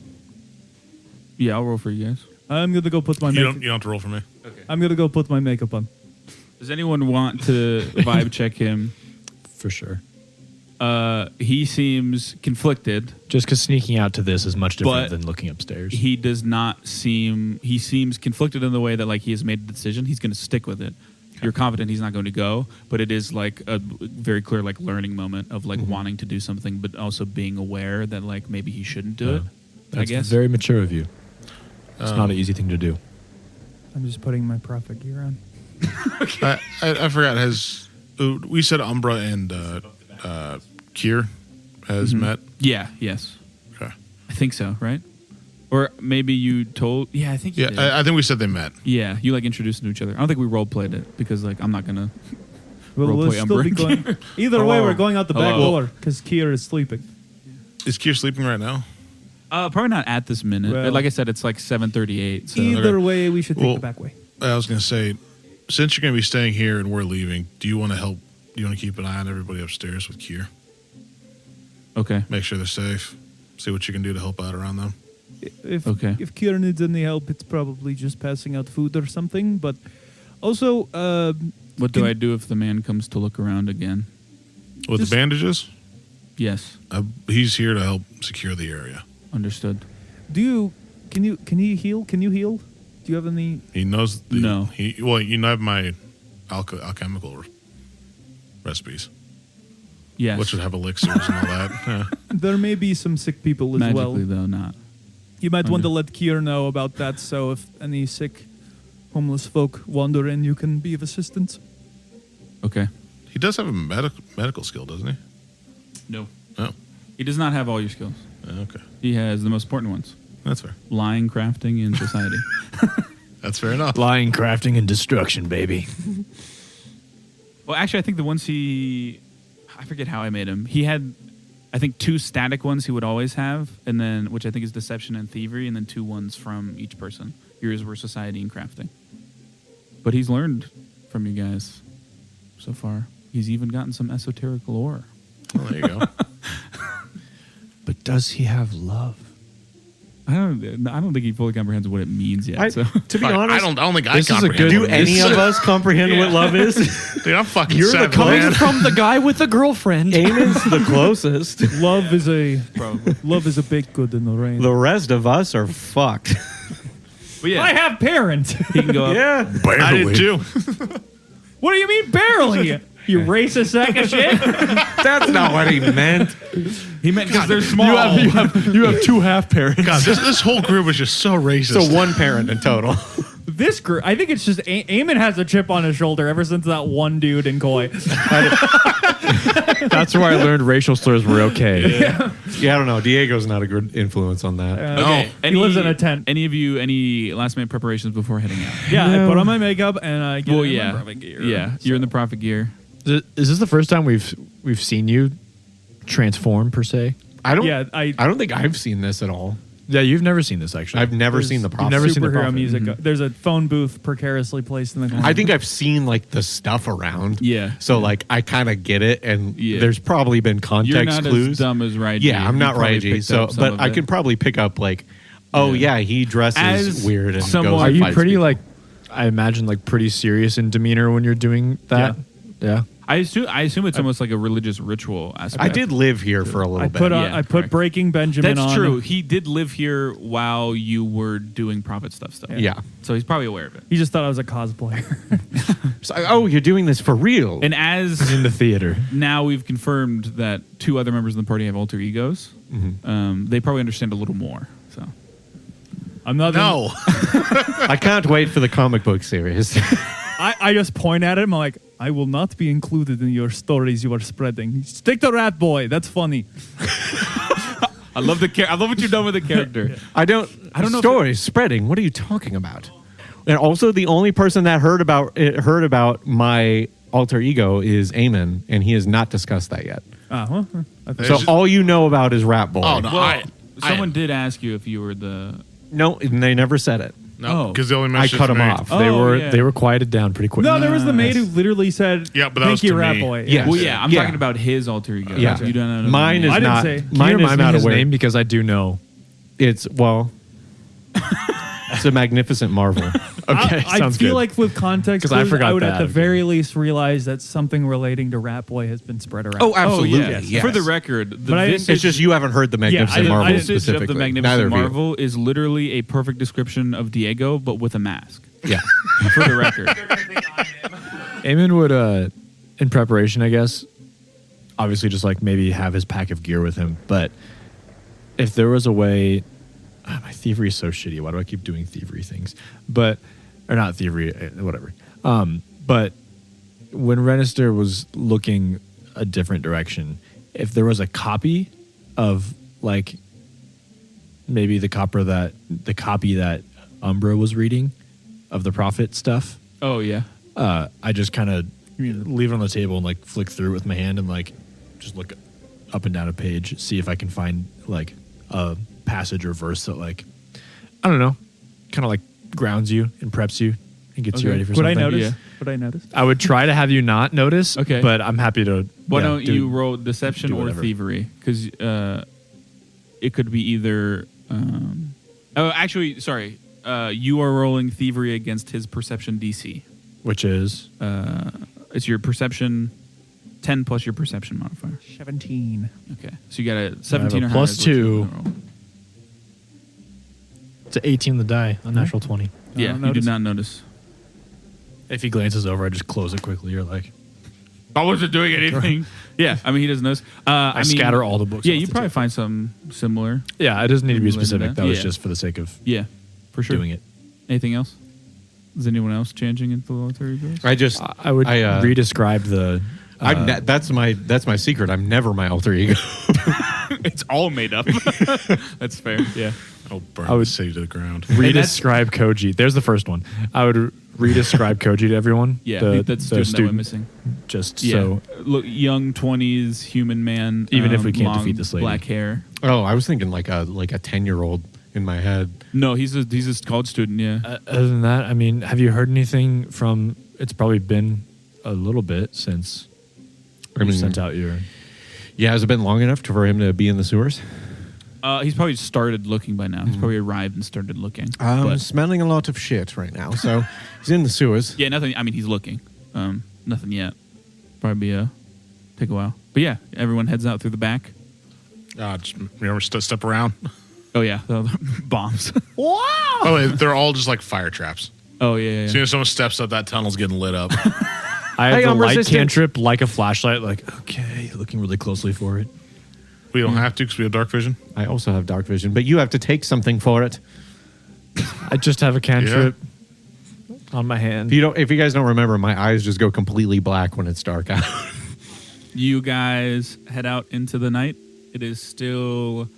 Yeah, I'll roll for you guys. I'm gonna go put my You makeup. don't have to roll for me. I'm gonna go put my makeup on. Does anyone want to vibe check him? For sure. He seems conflicted. Just because sneaking out to this is much different But than looking upstairs. He does not seem. He seems conflicted in the way that like he has made a decision. He's going to stick with it. You're confident he's not going to go, but it is like a very clear like learning moment of like wanting to do something, but also being aware that like maybe he shouldn't do it. I That's guess. very mature of you. It's not an easy thing to do. I'm just putting my prophet gear on. I forgot. We said Umbra and Kier has met? Yeah. Yes. Okay. I think so. Right. Or maybe you told. Yeah, I think you did. I think we said they met. Yeah, you like introduced them to each other. I don't think we role played it because like I'm not gonna. We'll Roleplay still Umbra. be going. Either way, we're going out the back Hello. door because Kier is sleeping. Is Kier sleeping right now? Probably not at this minute. Well- Like I said, it's like 7:38. So Either way, we should take Well- the back way. I was going to say, since you're going to be staying here and we're leaving, do you want to help? Do you want to keep an eye on everybody upstairs with Kier? okay. Make sure they're safe. See what you can do to help out around them. If Okay. if Kier needs any help, it's probably just passing out food or something. But also, What do Can- I do if the man comes to look around again? With Just- the bandages, Yes, he's here to help secure the area. understood. can you heal? Can you heal? Do you have any? He knows. No. You know, have my alchemical recipes, Yes. which would have elixirs and all that. Yeah. There may be some sick people as Magically well. though, not. You might want to Okay. let Kier know about that. So if any sick, homeless folk wander in, you can be of assistance. Okay. He does have a medical skill, doesn't he? No. Oh, He does not have all your skills. okay. He has the most important ones: That's fair. lying, crafting, and society. That's fair enough. Lying, crafting, and destruction, baby. Well, actually, I think the ones I forget how I made him. He had, I think, 2 static ones he would always have, and then, which I think is deception and thievery, and then 2 ones from each person. Yours were society and crafting. But he's learned from you guys so far. He's even gotten some esoteric lore. Well, there you go. But does he have love? I don't think he fully comprehends what it means yet. So. To be Fuck, honest, I don't think I this is a comprehend. good- do what it any is. of us comprehend what love is? Dude, I'm fucking You're the seven, closest man. From the guy with the girlfriend. Amon's the closest. Love is a Probably. love is a baked good in the rain. The rest of us are fucked. But yeah, I have parents. he can go up. Yeah. I did too. What do you mean barely? You racist sack of shit. That's not what he meant. He meant because they're small. You have 2 half parents. God, this whole group is just so racist. So one parent in total. This group, I think it's just Eamon has a chip on his shoulder ever since that one dude in Koi. That's where I learned racial slurs were okay. Yeah, I don't know. Diego's not a good influence on that. Okay. He lives in a tent. Any of you, any last minute preparations before heading out? Yeah, I put on my makeup and I get Well, in yeah. my prophet gear. Yeah, you're in the prophet gear. Is this the first time we've seen you transform per se? I don't. Yeah, I don't think I've seen this at all. Yeah, you've never seen this actually. I've never There's seen the prophet. never seen the superhero prophet. music. Mm-hmm. There's a phone booth precariously placed in the corner. I think I've seen like the stuff around. Yeah. So like I kind of get it, and Yeah. there's probably been You're context not clues. as dumb as Raiji. Yeah, I'm You not probably Raiji. picked So, up some but of I it. can probably pick up like, oh Yeah. yeah, he dresses As weird and someone- goes Are and you fights pretty people. like? I imagine like pretty serious in demeanor when you're doing that. Yeah. I assume it's almost like a religious ritual aspect. I did live here for a little I bit. put Yeah, I put correct. Breaking Benjamin That's on. true. He did live here while you were doing prophet stuff. Yeah. So he's probably aware of it. He just thought I was a cosplayer. So, oh, you're doing this for real? And as In the theater. now we've confirmed that 2 other members of the party have alter egos, they probably understand a little more. So I'm not. No. I can't wait for the comic book series. I just point at him. I'm like, I will not be included in your stories you are spreading. Stick to Rat Boy. That's funny. I love I love what you've done with the character. I don't know if stories spreading. What are you talking about? And also, the only person that heard about my alter ego is Eamon, and he has not discussed that yet. Uh-huh. So all you know about is Rat Boy. Oh, no. Well, someone did ask you if you were the. No, and they never said it. No, Oh. because they only I mentioned cut him married. off. Oh, They were quieted down pretty quick. No, there was the maid who literally said, Yeah, but that was "Thank you, to Rat me. Boy." Yeah. Well, yeah, I'm Yeah. talking about his alter ego. Yeah. You don't know. Mine is I didn't not. say. Mine Can you I'm remind not me his aware. name because I do know. It's it's a magnificent marvel. Okay, I sounds feel good. like with context, 'Cause I clues, forgot would at that. the very least realize that something relating to Rat Boy has been spread around. Oh, absolutely. Oh, yeah. Yes. For the record, the But I didn't- visage, It's just you haven't heard the magnificent didn't- marvel visage of specifically. the Neither Magnificent of you. Marvel is literally a perfect description of Diego, but with a mask. Yeah. For the record. Eamon would, in preparation, I guess, obviously just like maybe have his pack of gear with him. But if there was a way, my thievery is so shitty. Why do I keep doing thievery things? Or not thievery, whatever. But when Renister was looking a different direction, if there was a copy of like maybe the copy that Umbra was reading of the prophet stuff. Oh yeah. I just kind of leave it on the table and like flick through it with my hand and like just look up and down a page, see if I can find like a passage or verse that like, I don't know, kind of like grounds you and preps you and gets you ready for Would something. I notice? Yeah. Would I notice? I would try to have you not notice, Okay. but I'm happy to. Why yeah, don't you roll deception do or whatever. thievery? Because it could be either. Actually, sorry. You are rolling thievery against his perception DC. Which is It's your perception 10 plus your perception modifier. 17. Okay, so you got a 17 a or higher. plus is what you're 2. gonna roll. it's an 18 the die, a natural 20. Yeah, don't you did notice. not notice. If he glances over, I just close it quickly. You're like, I wasn't doing anything. Yeah, I mean he doesn't notice. I mean, scatter all the books. Yeah, off you the probably table. find something similar. Yeah, it doesn't need to be Related to specific. that. That was Yeah. just for the sake of Yeah, for sure. doing it. Anything else? Is anyone else changing into military bills? I just I would re-describe the. that's my secret. I'm never my alter ego. It's all made up. That's fair. Yeah. I'll burn I would- the city to the ground. Re-describe Koji. There's the first one. I would re-describe Koji to everyone. Yeah, the, that's the student that went missing. Just Yeah. so Look, young 20s human man. Even if we can't long defeat this lady. black hair. Oh, I was thinking like a 10-year-old in my head. No, he's a college student. Yeah. other than that, I mean, have you heard anything from? It's probably been a little bit since I mean, you sent out your. Yeah, has it been long enough for him to be in the sewers? He's probably started looking by now. He's probably arrived and started looking. I'm But- smelling a lot of shit right now. So he's in the sewers. yeah, nothing. I mean, he's looking. Nothing yet. Probably take a while. But yeah, everyone heads out through the back. Just remember step around. Oh yeah, the bombs. Oh, wait, they're all just like fire traps. Oh yeah. As soon as someone steps up, that tunnel's getting lit up. I have Hey, the I'm light resistant. cantrip like a flashlight. Like, okay, looking really closely for it. We don't have to because we have dark vision. I also have dark vision, but you have to take something for it. I just have a cantrip on my hand. If you guys don't remember, my eyes just go completely black when it's dark out. You guys head out into the night. It is still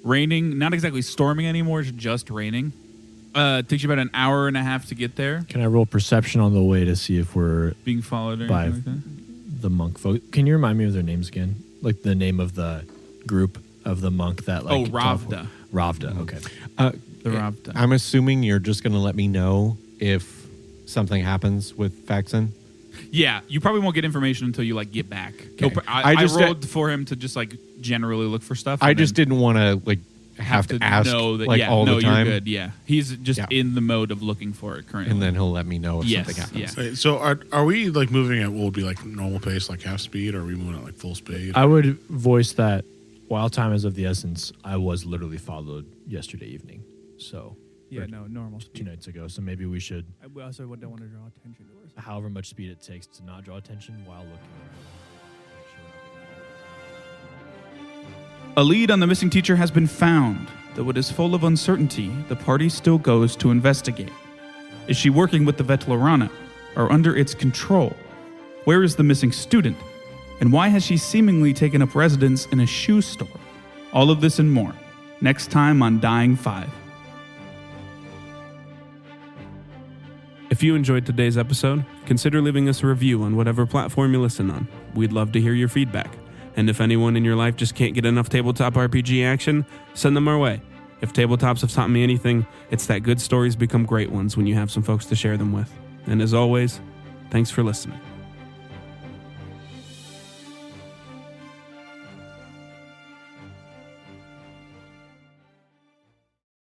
raining. Not exactly storming anymore. It's just raining. It takes you about an hour and a half to get there. Can I roll perception on the way to see if we're Being followed or By- anything like that? the monk folk? Can you remind me of their names again? Like the name of the group of the monk that like. Oh, Ravda. Ravda. Okay. The Ravda. I'm assuming you're just going to let me know if something happens with Faxon. Yeah, you probably won't get information until you like get back. He'll pr- I I just- rolled for him to just like generally look for stuff. I and just then didn't want to like have to ask know that. like Yeah, all no, the time, you're good. Yeah, he's just Yeah. in the mode of looking for it currently. and then he'll let me know if yes, something happens. yeah. Wait, so are we like moving at what would be like normal pace, like half speed, or are we moving at like full speed? I would voice that while time is of the essence, I was literally followed yesterday evening. So Yeah, no, normal 2 speed. nights ago. So maybe we should, I also don't want to draw attention to us. however much speed it takes to not draw attention while looking. A lead on the missing teacher has been found. Though it is full of uncertainty, the party still goes to investigate. Is she working with the Vetlorana, or under its control? Where is the missing student? And why has she seemingly taken up residence in a shoe store? All of this and more, next time on Dying 5. If you enjoyed today's episode, consider leaving us a review on whatever platform you listen on. We'd love to hear your feedback. And if anyone in your life just can't get enough tabletop RPG action, send them our way. If tabletops have taught me anything, it's that good stories become great ones when you have some folks to share them with. And as always, thanks for listening.